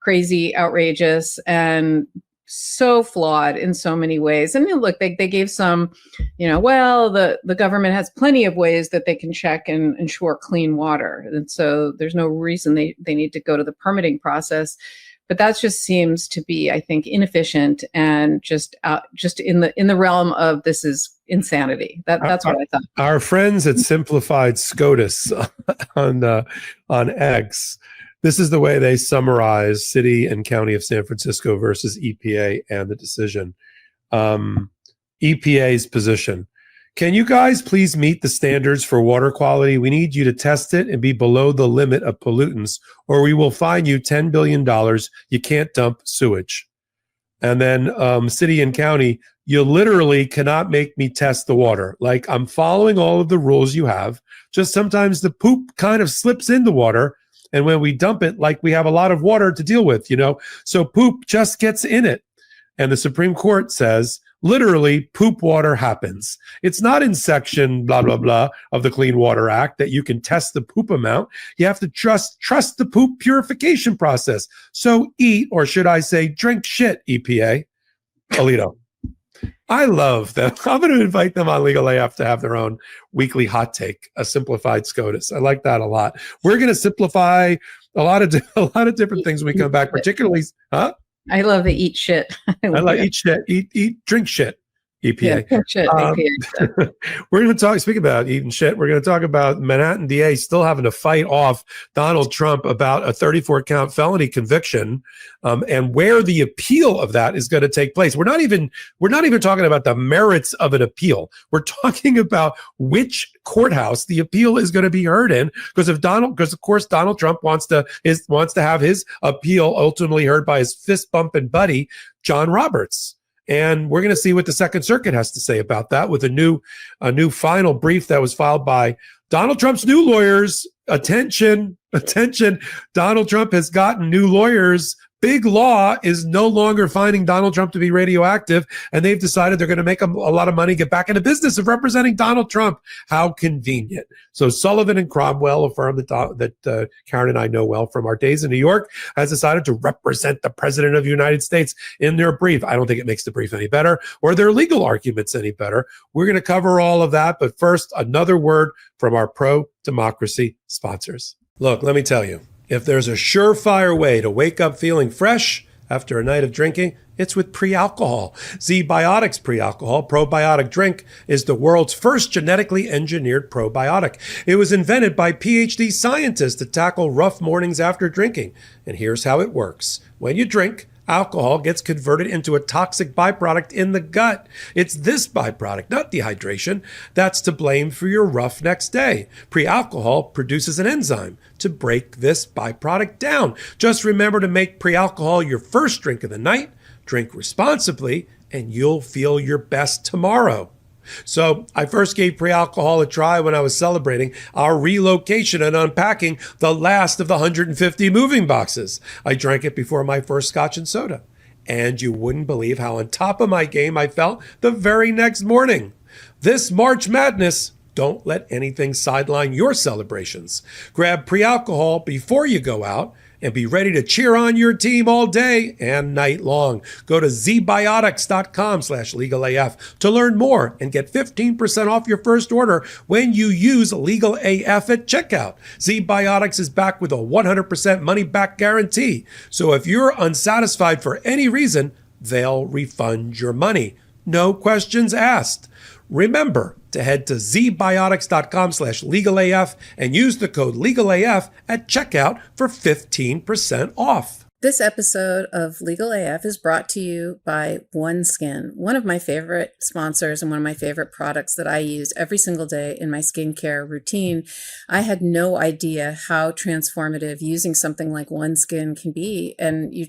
crazy, outrageous, and so flawed in so many ways. And look, they gave some, the government has plenty of ways that they can check and ensure clean water. And so there's no reason they need to go to the permitting process. But that just seems to be, I think, inefficient and just in the realm of this is insanity. That's what I thought. Our friends at Simplified SCOTUS on X, this is the way they summarize City and County of San Francisco versus EPA and the decision. EPA's position. Can you guys please meet the standards for water quality? We need you to test it and be below the limit of pollutants, or we will fine you $10 billion. You can't dump sewage. And then city and county, you literally cannot make me test the water. Like, I'm following all of the rules you have. Just sometimes the poop kind of slips in the water. And when we dump it, like, we have a lot of water to deal with, so poop just gets in it. And the Supreme Court says, literally, poop water happens. It's not in section blah, blah, blah of the Clean Water Act that you can test the poop amount. You have to trust the poop purification process. So eat, or should I say drink shit, EPA. Alito. I love them. I'm going to invite them on Legal AF to have their own weekly hot take, a simplified SCOTUS. I like that a lot. We're going to simplify a lot of different things when we come back, particularly, huh? I love the eat shit. I like eat shit, drink shit, EPA. Yeah, drink shit, EPA. We're going to talk, speaking about eating shit, we're going to talk about Manhattan DA still having to fight off Donald Trump about a 34-count felony conviction, and where the appeal of that is going to take place. We're not even talking about the merits of an appeal. We're talking about which courthouse the appeal is going to be heard in, because of course Donald Trump wants to have his appeal ultimately heard by his fist bumping buddy John Roberts. And we're going to see what the Second Circuit has to say about that with a new final brief that was filed by Donald Trump's new lawyers. Attention. Donald Trump has gotten new lawyers. Big Law is no longer finding Donald Trump to be radioactive, and they've decided they're going to make a lot of money, get back in the business of representing Donald Trump. How convenient. So Sullivan and Cromwell, a firm that Karen and I know well from our days in New York, has decided to represent the President of the United States in their brief. I don't think it makes the brief any better or their legal arguments any better. We're going to cover all of that. But first, another word from our pro-democracy sponsors. Look, let me tell you. If there's a surefire way to wake up feeling fresh after a night of drinking, it's with pre-alcohol. Z-Biotics Pre-Alcohol Probiotic Drink is the world's first genetically engineered probiotic. It was invented by PhD scientists to tackle rough mornings after drinking. And here's how it works. When you drink, alcohol gets converted into a toxic byproduct in the gut. It's this byproduct, not dehydration, that's to blame for your rough next day. Pre-alcohol produces an enzyme to break this byproduct down. Just remember to make pre-alcohol your first drink of the night, drink responsibly, and you'll feel your best tomorrow. So I first gave pre-alcohol a try when I was celebrating our relocation and unpacking the last of the 150 moving boxes. I drank it before my first scotch and soda. And you wouldn't believe how on top of my game I felt the very next morning. This March Madness, don't let anything sideline your celebrations. Grab pre-alcohol before you go out and be ready to cheer on your team all day and night long. Go to zbiotics.com/legalaf to learn more and get 15% off your first order when you use Legal AF at checkout. ZBiotics is back with a 100% money back guarantee. So if you're unsatisfied for any reason, they'll refund your money. No questions asked. Remember to head to zbiotics.com/legalaf and use the code LegalAF at checkout for 15% off. This episode of Legal AF is brought to you by OneSkin, one of my favorite sponsors and one of my favorite products that I use every single day in my skincare routine. I had no idea how transformative using something like OneSkin can be. And you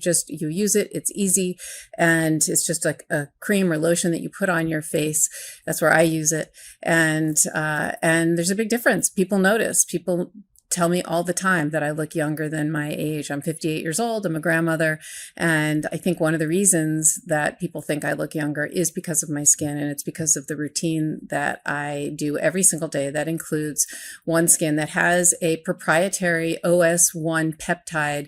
use it, it's easy, and it's just like a cream or lotion that you put on your face. That's where I use it. And there's a big difference. People notice. People tell me all the time that I look younger than my age. I'm 58 years old. I'm a grandmother. And I think one of the reasons that people think I look younger is because of my skin. And it's because of the routine that I do every single day. That includes OneSkin that has a proprietary OS1 peptide,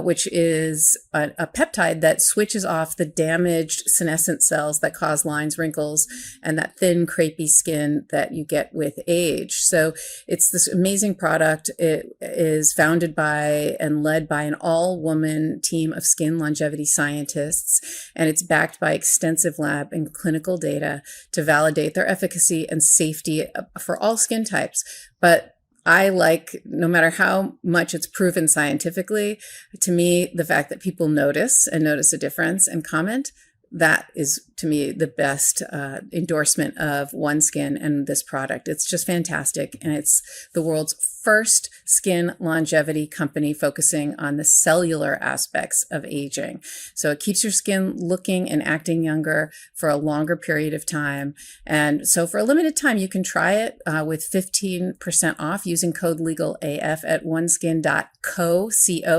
which is a peptide that switches off the damaged senescent cells that cause lines, wrinkles, and that thin, crepey skin that you get with age. So it's this amazing product. It is founded by and led by an all-woman team of skin longevity scientists, and it's backed by extensive lab and clinical data to validate their efficacy and safety for all skin types. But I like, no matter how much it's proven scientifically, to me, the fact that people notice a difference and comment, that is, to me, the best endorsement of OneSkin and this product. It's just fantastic. And it's the world's first skin longevity company focusing on the cellular aspects of aging. So it keeps your skin looking and acting younger for a longer period of time. And so for a limited time, you can try it with 15% off using code LegalAF at oneskin.co.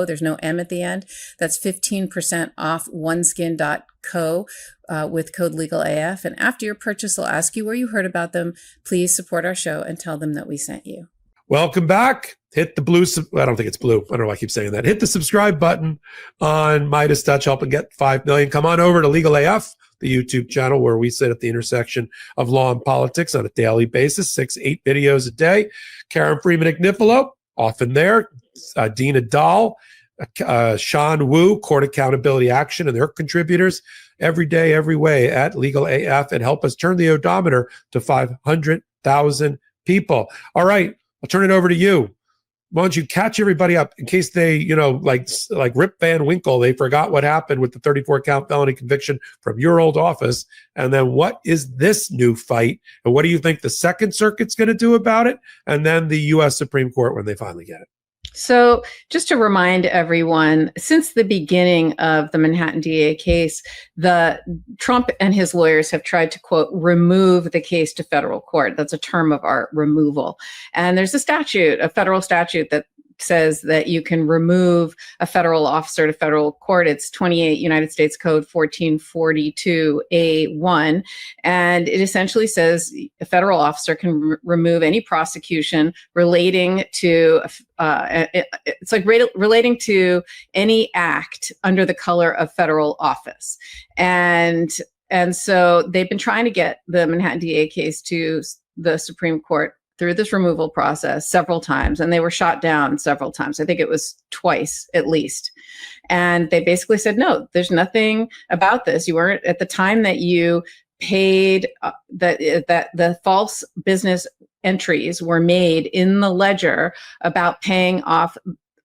There's no M at the end. That's 15% off oneskin.co. With code LegalAF. And after your purchase, they'll ask you where you heard about them. Please support our show and tell them that we sent you. Welcome back. Hit the blue. I don't think it's blue. I don't know why I keep saying that. Hit the subscribe button on Midas Touch. Help and get 5 million. Come on over to Legal AF, the YouTube channel where we sit at the intersection of law and politics on a daily basis, 6-8 videos a day. Karen Friedman Agnifilo, often there. Dina Dahl, Sean Wu, Court Accountability Action, and their contributors every day, every way at Legal AF, and help us turn the odometer to 500,000 people. All right, I'll turn it over to you. Why don't you catch everybody up in case they, like Rip Van Winkle, they forgot what happened with the 34-count felony conviction from your old office. And then what is this new fight? And what do you think the Second Circuit's going to do about it? And then the U.S. Supreme Court when they finally get it. So just to remind everyone, since the beginning of the Manhattan DA case, Trump and his lawyers have tried to, quote, remove the case to federal court. That's a term of art, removal. And there's a federal statute that says that you can remove a federal officer to federal court. It's 28 United States Code 1442A1. And it essentially says a federal officer can remove any prosecution relating to, relating to any act under the color of federal office. And so they've been trying to get the Manhattan DA case to the Supreme Court through this removal process several times, and they were shot down several times. I think it was twice at least. And they basically said, no, there's nothing about this. You weren't, at the time that you paid, that the false business entries were made in the ledger about paying off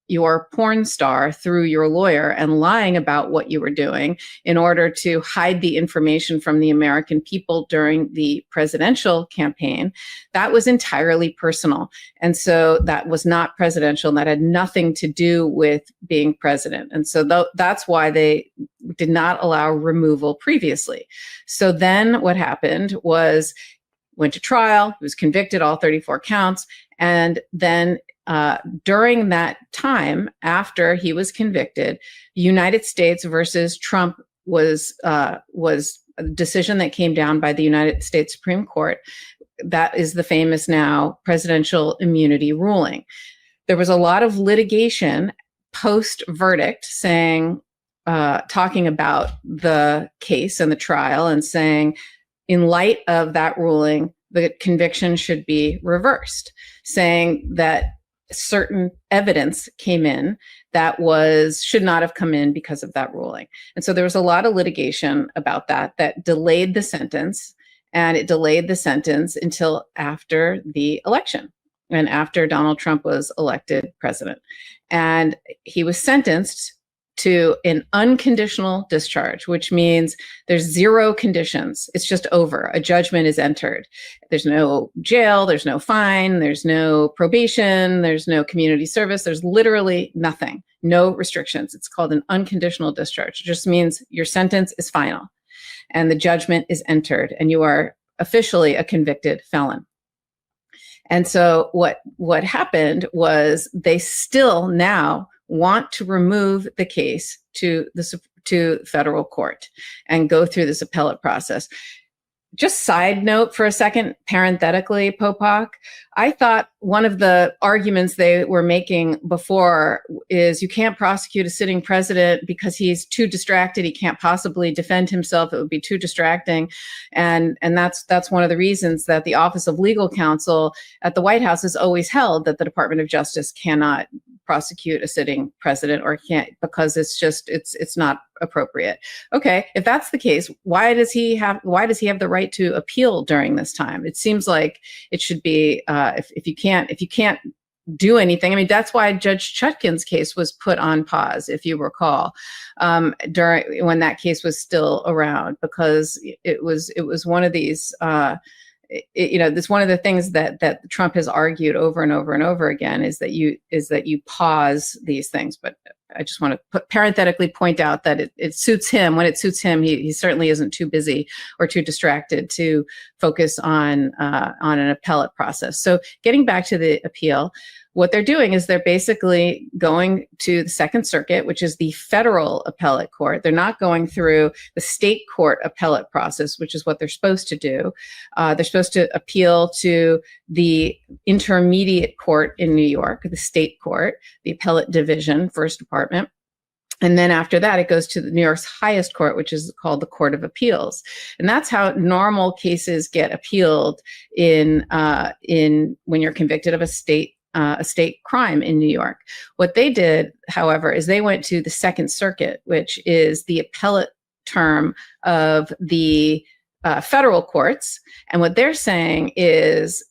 your porn star through your lawyer and lying about what you were doing in order to hide the information from the American people during the presidential campaign, that was entirely personal. And so that was not presidential, and that had nothing to do with being president. And so that's why they did not allow removal previously. So then what happened was, went to trial, he was convicted, all 34 counts, and then during that time, after he was convicted, United States versus Trump was a decision that came down by the United States Supreme Court. That is the famous now presidential immunity ruling. There was a lot of litigation post-verdict saying, talking about the case and the trial and saying, in light of that ruling, the conviction should be reversed, saying that certain evidence came in that should not have come in because of that ruling. And so there was a lot of litigation about that delayed the sentence, and it delayed the sentence until after the election and after Donald Trump was elected president. And he was sentenced to an unconditional discharge, which means there's zero conditions. It's just over. A judgment is entered. There's no jail, there's no fine, there's no probation, there's no community service, there's literally nothing, no restrictions. It's called an unconditional discharge. It just means your sentence is final and the judgment is entered and you are officially a convicted felon. And so what happened was they still now want to remove the case to federal court and go through this appellate process. Just side note for a second, parenthetically, Popok, I thought one of the arguments they were making before is you can't prosecute a sitting president because he's too distracted. He can't possibly defend himself. It would be too distracting. And that's one of the reasons that the Office of Legal Counsel at the White House has always held that the Department of Justice cannot prosecute a sitting president or can't, because it's not appropriate. Okay, if that's the case, why does he have the right to appeal during this time? It seems like it should be if you can't do anything. I mean, that's why Judge Chutkan's case was put on pause, if you recall, during when that case was still around, because it was one of these. That's one of the things that Trump has argued over and over and over again is that you pause these things. But I just want to parenthetically point out that it suits him. When it suits him, he certainly isn't too busy or too distracted to focus on an appellate process. So getting back to the appeal, what they're doing is they're basically going to the Second Circuit, which is the federal appellate court. They're not going through the state court appellate process, which is what they're supposed to do. They're supposed to appeal to the intermediate court in New York, the state court, the appellate division, First Department. And then after that, it goes to New York's highest court, which is called the Court of Appeals. And that's how normal cases get appealed in when you're convicted of a state crime in New York. What they did, however, is they went to the Second Circuit, which is the appellate term of the federal courts. And what they're saying is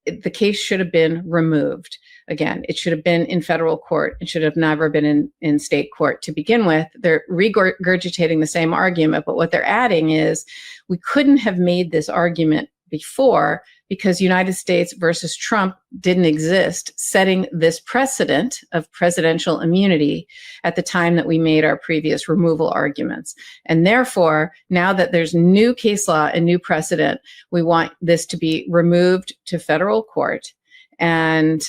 the case should have been removed. Again, it should have been in federal court. It should have never been in state court to begin with. They're regurgitating the same argument, but what they're adding is we couldn't have made this argument before because United States versus Trump didn't exist, setting this precedent of presidential immunity at the time that we made our previous removal arguments. And therefore, now that there's new case law and new precedent, we want this to be removed to federal court. And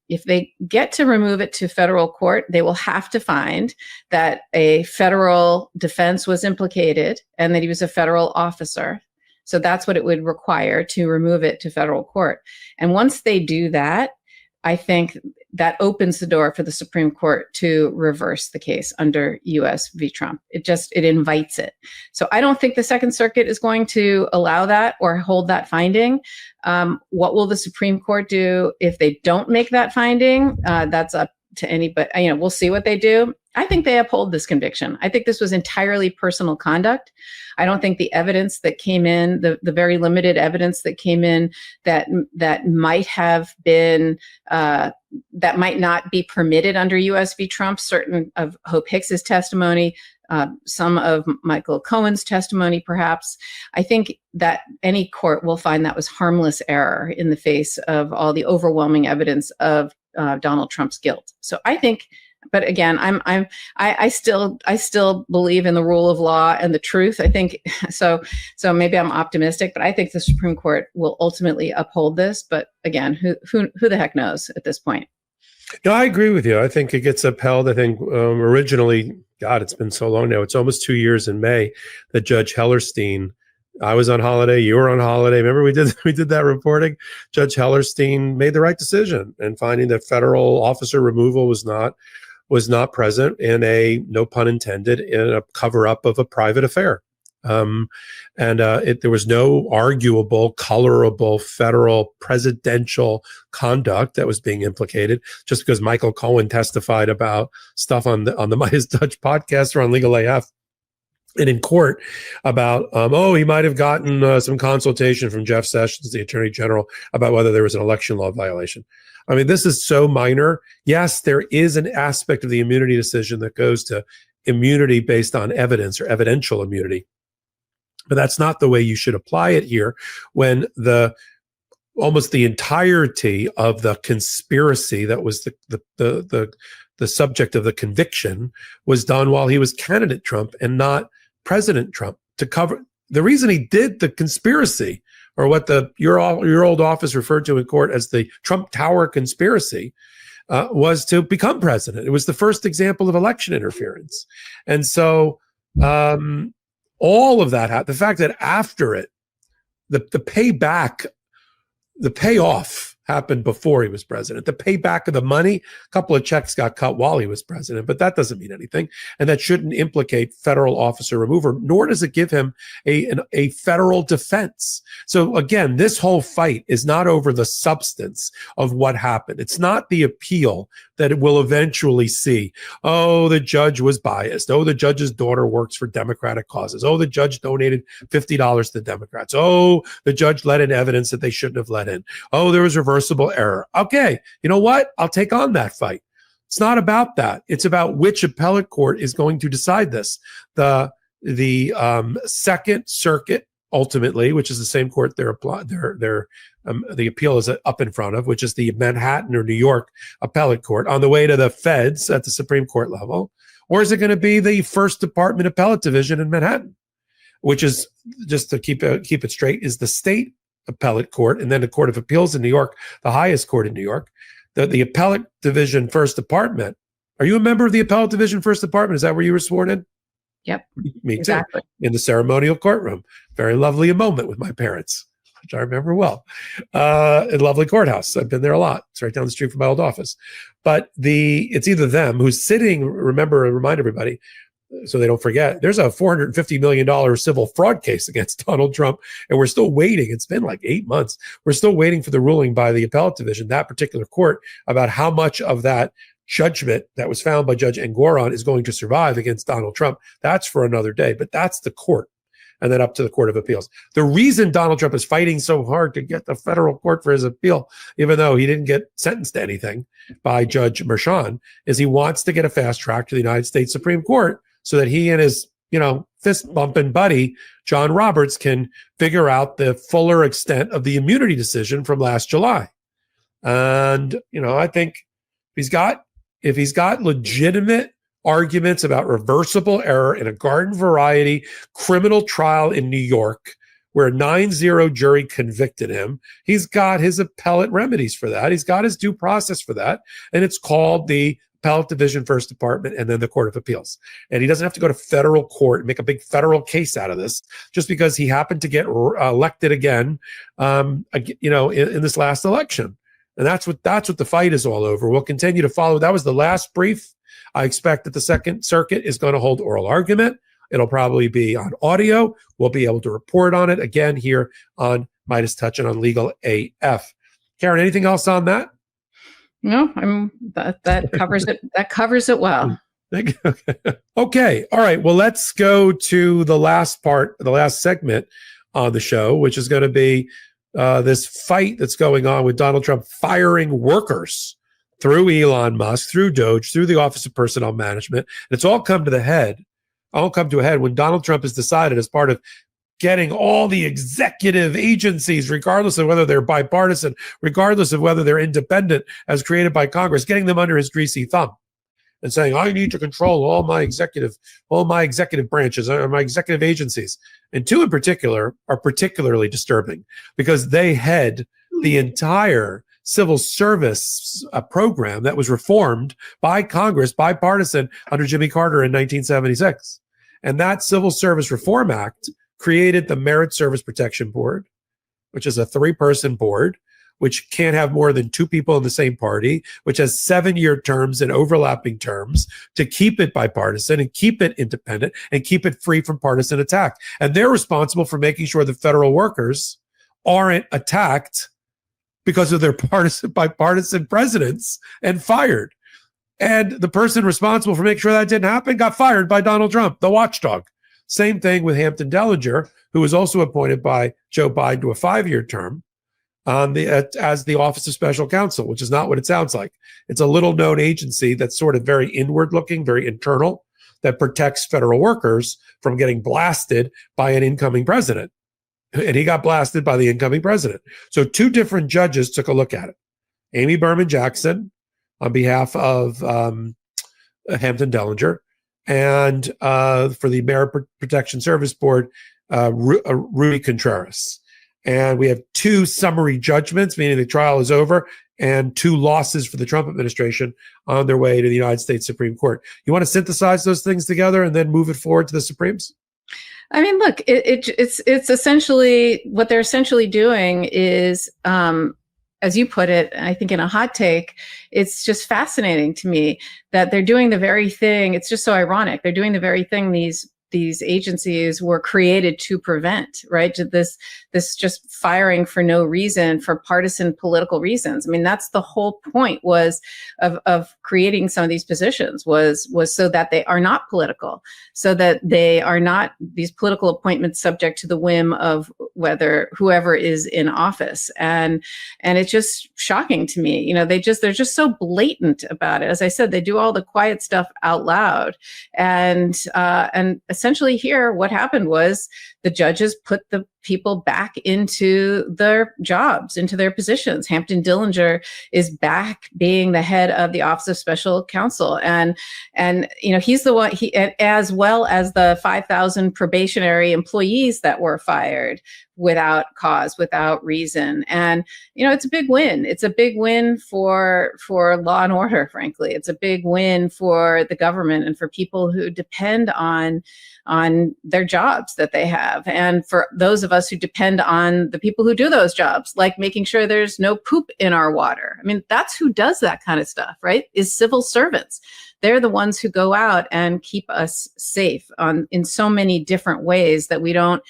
if they get to remove it to federal court, they will have to find that a federal defense was implicated and that he was a federal officer. So that's what it would require to remove it to federal court. And once they do that, I think that opens the door for the Supreme Court to reverse the case under US v. Trump. It invites it. So I don't think the Second Circuit is going to allow that or hold that finding. What will the Supreme Court do if they don't make that finding? That's up to anybody. We'll see what they do. I think they uphold this conviction. I think this was entirely personal conduct. I don't think the evidence that came in, the very limited evidence that came in that might have been, that might not be permitted under US v. Trump, certain of Hope Hicks's testimony, some of Michael Cohen's testimony, perhaps. I think that any court will find that was harmless error in the face of all the overwhelming evidence of Donald Trump's guilt. So I think, but again, I still believe in the rule of law and the truth. I think so maybe I'm optimistic, but I think the Supreme Court will ultimately uphold this. But again, who the heck knows at this point? No, I agree with you. I think it gets upheld. I think originally, God, it's been so long now. It's almost 2 years in May that Judge Hellerstein, I was on holiday, you were on holiday. Remember we did that reporting? Judge Hellerstein made the right decision in finding that federal officer removal was not present in a, no pun intended, in a cover-up of a private affair. There was no arguable, colorable federal presidential conduct that was being implicated just because Michael Cohen testified about stuff on the Midas Touch podcast or on Legal AF and in court about, he might have gotten some consultation from Jeff Sessions, the Attorney General, about whether there was an election law violation. I mean, this is so minor. Yes, there is an aspect of the immunity decision that goes to immunity based on evidence or evidential immunity. But that's not the way you should apply it here when almost the entirety of the conspiracy that was the subject of the conviction was done while he was candidate Trump and not President Trump. To cover the reason he did the conspiracy, or what your old office referred to in court as the Trump Tower conspiracy, was to become president. It was the first example of election interference. And so all of that, the fact that after it, the payoff happened before he was president. The payback of the money, a couple of checks got cut while he was president, but that doesn't mean anything. And that shouldn't implicate federal officer removal, nor does it give him a federal defense. So again, this whole fight is not over the substance of what happened. It's not the appeal that it will eventually see, the judge was biased. The judge's daughter works for Democratic causes. The judge donated $50 to Democrats. The judge let in evidence that they shouldn't have let in. There was reversible error. Okay, you know what? I'll take on that fight. It's not about that. It's about which appellate court is going to decide this. The Second Circuit, ultimately, which is the same court the appeal is up in front of, which is the Manhattan or New York appellate court, on the way to the feds at the Supreme Court level? Or is it going to be the First Department Appellate Division in Manhattan, which is, just to keep it straight, is the state appellate court, and then the Court of Appeals in New York, the highest court in New York, the Appellate Division First Department. Are you a member of the Appellate Division First Department? Is that where you were sworn in? Yep. Me exactly. Too. In the ceremonial courtroom. Very lovely a moment with my parents, which I remember well. A lovely courthouse. I've been there a lot. It's right down the street from my old office. But it's either them who's sitting, remind everybody, so they don't forget, there's a $450 million civil fraud case against Donald Trump, and we're still waiting. It's been like 8 months. We're still waiting for the ruling by the appellate division, that particular court, about how much of that judgment that was found by Judge Engoron is going to survive against Donald Trump. That's for another day, but that's the court, and then up to the Court of Appeals. The reason Donald Trump is fighting so hard to get the federal court for his appeal, even though he didn't get sentenced to anything by Judge Merchan, is he wants to get a fast track to the United States Supreme Court so that he and his, fist bumping buddy, John Roberts, can figure out the fuller extent of the immunity decision from last July. And, I think if he's got legitimate arguments about reversible error in a garden variety criminal trial in New York, where a 9-0 jury convicted him, he's got his appellate remedies for that. He's got his due process for that. And it's called the Appellate Division First Department and then the Court of Appeals. And he doesn't have to go to federal court and make a big federal case out of this just because he happened to get elected again, in this last election. And that's what the fight is all over. We'll continue to follow. That was the last brief. I expect that the Second Circuit is going to hold oral argument. It'll probably be on audio. We'll be able to report on it again here on Midas Touch and on Legal AF. Karen, anything else on that? No, that covers it. That covers it well. Okay. All right. Well, let's go to the last part, the last segment on the show, which is going to be this fight that's going on with Donald Trump firing workers through Elon Musk, through DOGE, through the Office of Personnel Management. And it's all come to a head when Donald Trump has decided, as part of getting all the executive agencies, regardless of whether they're bipartisan, regardless of whether they're independent, as created by Congress, getting them under his greasy thumb and saying, I need to control all my executive branches, or my executive agencies. And two in particular are particularly disturbing because they head the entire civil service program that was reformed by Congress, bipartisan, under Jimmy Carter in 1976. And that Civil Service Reform Act created the Merit Service Protection Board, which is a 3-person board, which can't have more than 2 people in the same party, which has 7-year terms and overlapping terms to keep it bipartisan and keep it independent and keep it free from partisan attack. And they're responsible for making sure the federal workers aren't attacked because of their bipartisan presidents and fired. And the person responsible for making sure that didn't happen got fired by Donald Trump, the watchdog. Same thing with Hampton Dellinger, who was also appointed by Joe Biden to a 5-year term as the Office of Special Counsel, which is not what it sounds like. It's a little-known agency that's sort of very inward-looking, very internal, that protects federal workers from getting blasted by an incoming president. And he got blasted by the incoming president. So 2 different judges took a look at it. Amy Berman Jackson, on behalf of Hampton Dellinger, and for the Merit Protection Service Board, Rudy Contreras. And we have 2 summary judgments, meaning the trial is over, and 2 losses for the Trump administration on their way to the United States Supreme Court. You want to synthesize those things together and then move it forward to the Supremes? I mean, look, it's essentially what they're essentially doing is, as you put it, I think in a hot take, it's just fascinating to me that they're doing the very thing. It's just so ironic. They're doing the very thing these agencies were created to prevent, right? This just firing for no reason, for partisan political reasons. I mean, that's the whole point of creating some of these positions was so that they are not political, so that they are not these political appointments subject to the whim of whoever is in office. And it's just shocking to me. You know, they're just so blatant about it. As I said, they do all the quiet stuff out loud. And essentially here, what happened was the judges put the people back into their jobs, into their positions. Hampton Dellinger is back being the head of the Office of Special Counsel. And you know, he's the one, as well as the 5,000 probationary employees that were fired without cause, without reason. And, you know, it's a big win. It's a big win for law and order, frankly. It's a big win for the government and for people who depend on their jobs that they have. And for those of us who depend on the people who do those jobs, like making sure there's no poop in our water. I mean, that's who does that kind of stuff, right? Is civil servants. They're the ones who go out and keep us safe in so many different ways that we don't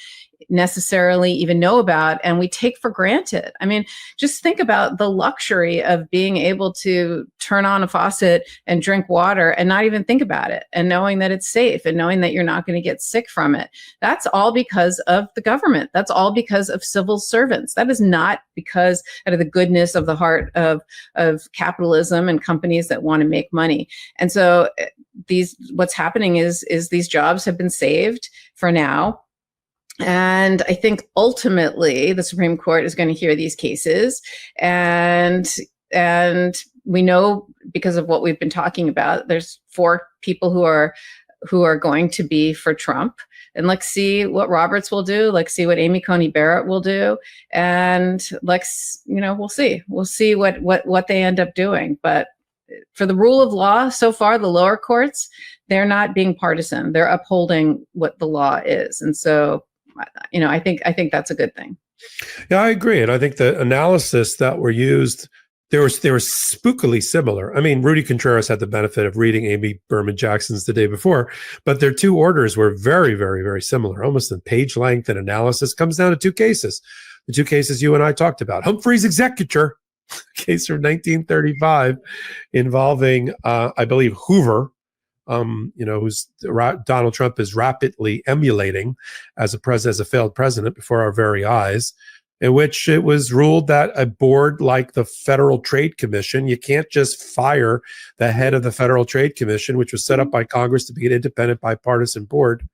necessarily even know about and we take for granted. I mean, just think about the luxury of being able to turn on a faucet and drink water and not even think about it, and knowing that it's safe and knowing that you're not going to get sick from it. That's all because of the government. That's all because of civil servants. That is not because out of the goodness of the heart of capitalism and companies that want to make money. And so what's happening is these jobs have been saved for now. And I think ultimately the Supreme Court is going to hear these cases, and we know, because of what we've been talking about, there's 4 people who are going to be for Trump. And let's see what Roberts will do. Let's see what Amy Coney Barrett will do. And we'll see. We'll see what they end up doing. But for the rule of law, so far, the lower courts, they're not being partisan. They're upholding what the law is. And so, you know, I think that's a good thing. Yeah, I agree. And I think the analysis that were used, they were spookily similar. I mean, Rudy Contreras had the benefit of reading Amy Berman Jackson's the day before, but their 2 orders were very, very, very similar, almost in page length, and analysis. Comes down to 2 cases. The 2 cases you and I talked about. Humphrey's Executor, case from 1935 involving, I believe, Hoover, who's Donald Trump is rapidly emulating as a failed president before our very eyes, in which it was ruled that a board like the Federal Trade Commission, you can't just fire the head of the Federal Trade Commission, which was set up by Congress to be an independent bipartisan board.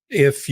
If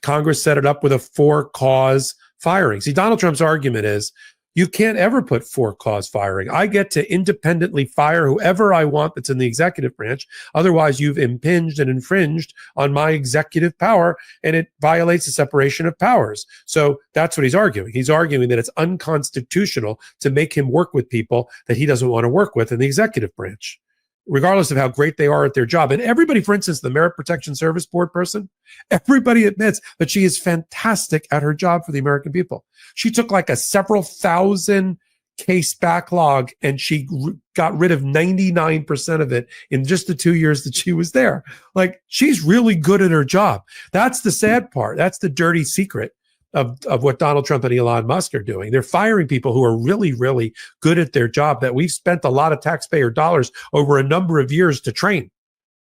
Congress set it up with a for-cause firing. See, Donald Trump's argument is, you can't ever put for-cause firing. I get to independently fire whoever I want that's in the executive branch. Otherwise, you've impinged and infringed on my executive power, and it violates the separation of powers. So that's what he's arguing. He's arguing that it's unconstitutional to make him work with people that he doesn't want to work with in the executive branch, regardless of how great they are at their job. And everybody, for instance, the Merit Protection Service Board person, everybody admits that she is fantastic at her job for the American people. She took like a several thousand case backlog and she got rid of 99% of it in just the 2 years that she was there. Like, she's really good at her job. That's the sad part. That's the dirty secret of what Donald Trump and Elon Musk are doing. They're firing people who are really, really good at their job that we've spent a lot of taxpayer dollars over a number of years to train,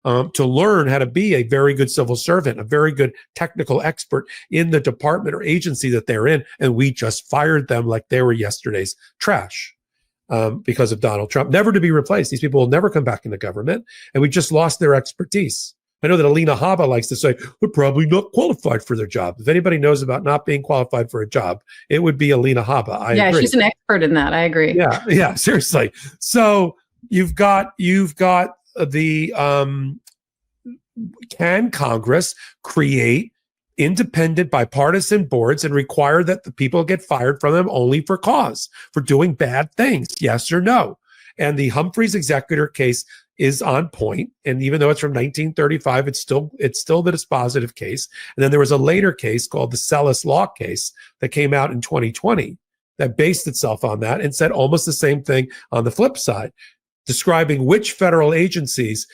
to learn how to be a very good civil servant, a very good technical expert in the department or agency that they're in. And we just fired them like they were yesterday's trash because of Donald Trump, never to be replaced. These people will never come back in the government, and we just lost their expertise. I know that Alina Habba likes to say, they're probably not qualified for their job. If anybody knows about not being qualified for a job, it would be Alina Habba. I agree. She's an expert in that. I agree. Yeah, seriously. So you've got the, can Congress create independent bipartisan boards and require that the people get fired from them only for cause, for doing bad things? Yes or no? And the Humphreys executor case is on point. And even though it's from 1935, it's still the dispositive case. And then there was a later case called the Sellis Law case that came out in 2020 that based itself on that and said almost the same thing on the flip side, describing which federal agencies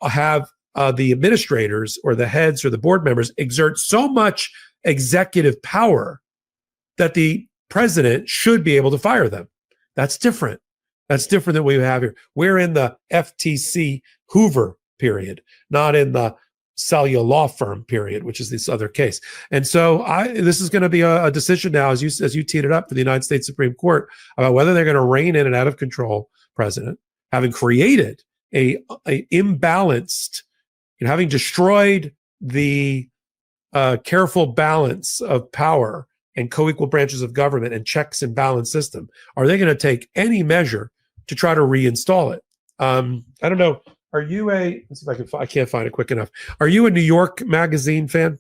have the administrators or the heads or the board members exert so much executive power that the president should be able to fire them. That's different. That's different than what we have here. We're in the FTC Hoover period, not in the Celia law firm period, which is this other case. And so this is going to be a decision now, as you teed it up for the United States Supreme Court, about whether they're going to rein in an out of control president, having created a imbalanced, having destroyed the careful balance of power and co-equal branches of government and checks and balance system. Are they going to take any measure to try to reinstall it? I don't know. Are you let's see if I can't find it quick enough. Are you a New York Magazine fan,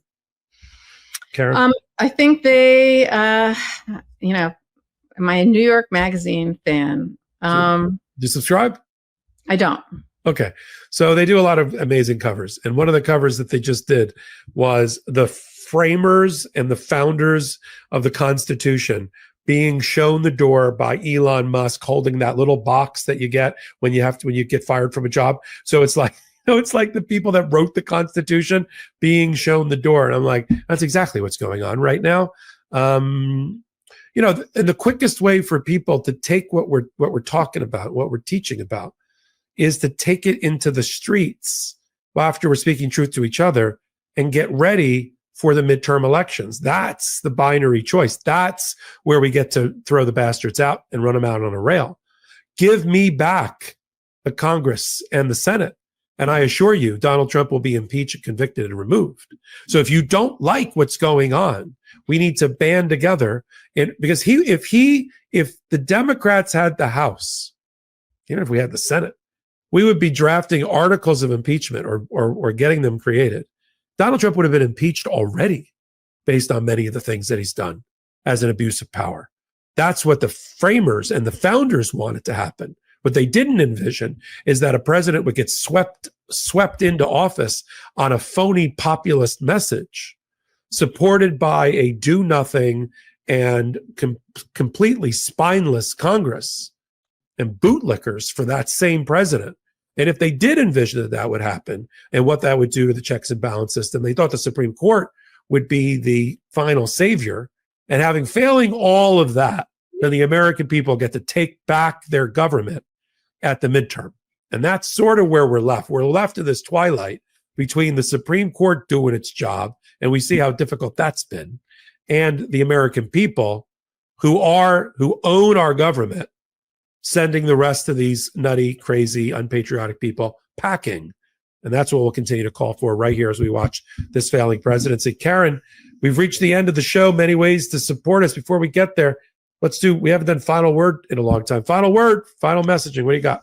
Karen? I think they, am I a New York Magazine fan? Do you subscribe? I don't. Okay. So they do a lot of amazing covers. And one of the covers that they just did was the framers and the founders of the Constitution being shown the door by Elon Musk holding that little box that you get when you get fired from a job. So it's like, it's like the people that wrote the Constitution being shown the door. And I'm like, that's exactly what's going on right now. And the quickest way for people to take what we're talking about, what we're teaching about, is to take it into the streets after we're speaking truth to each other and get ready for the midterm elections. That's the binary choice. That's where we get to throw the bastards out and run them out on a rail. Give me back the Congress and the Senate, and I assure you, Donald Trump will be impeached, convicted, and removed. So if you don't like what's going on, we need to band together. Because if the Democrats had the House, even if we had the Senate, we would be drafting articles of impeachment or getting them created. Donald Trump would have been impeached already based on many of the things that he's done as an abuse of power. That's what the framers and the founders wanted to happen. What they didn't envision is that a president would get swept into office on a phony populist message supported by a do-nothing and completely spineless Congress and bootlickers for that same president. And if they did envision that would happen and what that would do to the checks and balance system, they thought the Supreme Court would be the final savior. And failing all of that, then the American people get to take back their government at the midterm. And that's sort of where we're left. We're left in this twilight between the Supreme Court doing its job, and we see how difficult that's been, and the American people who own our government, sending the rest of these nutty, crazy, unpatriotic people packing. And that's what we'll continue to call for right here as we watch this failing presidency. Karen, we've reached the end of the show. Many ways to support us. Before we get there, we haven't done final word in a long time. Final word, final messaging. What do you got?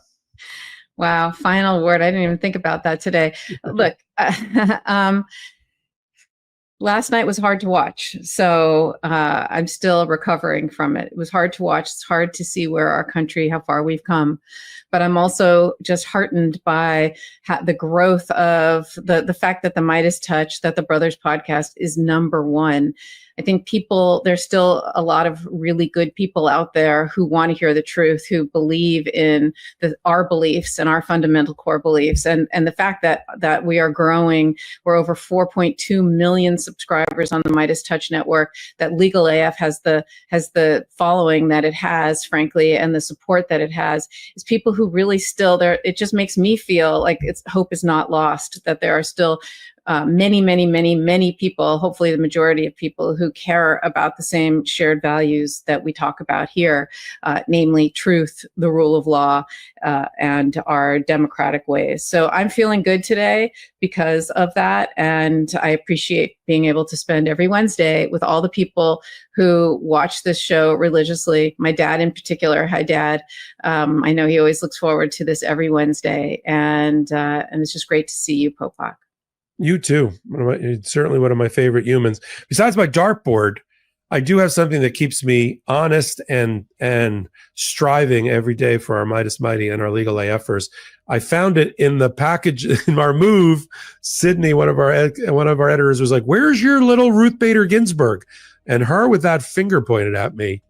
Wow, final word. I didn't even think about that today. Look, last night was hard to watch, so I'm still recovering from it. It was hard to watch. It's hard to see where our country, how far we've come. But I'm also just heartened by the growth of the fact that the Midas Touch, that the Brothers podcast is #1. I think there's still a lot of really good people out there who want to hear the truth, who believe in our beliefs and our fundamental core beliefs. And the fact that we are growing, we're over 4.2 million subscribers on the Midas Touch Network, that Legal AF has the following that it has, frankly, and the support that it has, is people who really still there. It just makes me feel like hope is not lost, that there are still many people, hopefully the majority of people, who care about the same shared values that we talk about here, namely truth, the rule of law, and our democratic ways. So I'm feeling good today because of that. And I appreciate being able to spend every Wednesday with all the people who watch this show religiously. My dad in particular. Hi, Dad. I know he always looks forward to this every Wednesday. And it's just great to see you, Popok. You too. Certainly one of my favorite humans. Besides my dartboard, I do have something that keeps me honest and striving every day for our Midas Mighty and our Legal AFers. I found it in the package in our move. Sydney, one of our editors, was like, "Where's your little Ruth Bader Ginsburg?" And her with that finger pointed at me.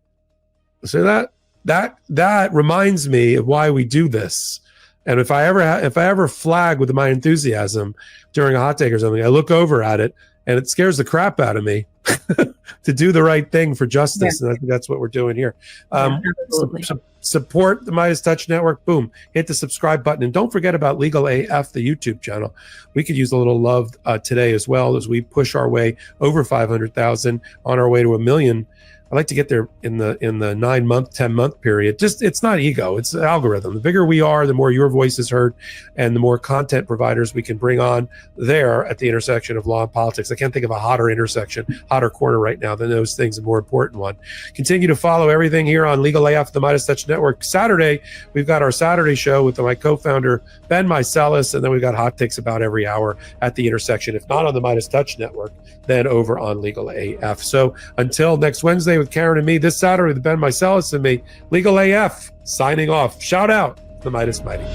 So that reminds me of why we do this. And if I ever flag with my enthusiasm during a hot take or something, I look over at it and it scares the crap out of me to do the right thing for justice. Yeah. And I think that's what we're doing here. Support the Midas Touch Network. Boom. Hit the subscribe button. And don't forget about Legal AF, the YouTube channel. We could use a little love today as well, as we push our way over 500,000 on our way to 1 million. I like to get there in the 9-month, 10-month period. Just, it's not ego, it's an algorithm. The bigger we are, the more your voice is heard, and the more content providers we can bring on there at the intersection of law and politics. I can't think of a hotter corner right now than those things, a more important one. Continue to follow everything here on Legal AF, the Midas Touch Network. Saturday, we've got our Saturday show with my co-founder, Ben Mycelis, and then we've got hot takes about every hour at the intersection. If not on the Midas Touch Network, then over on Legal AF. So until next Wednesday with Karen and me, this Saturday with Ben Mycelis and me, Legal AF signing off. Shout out the Midas Mighty.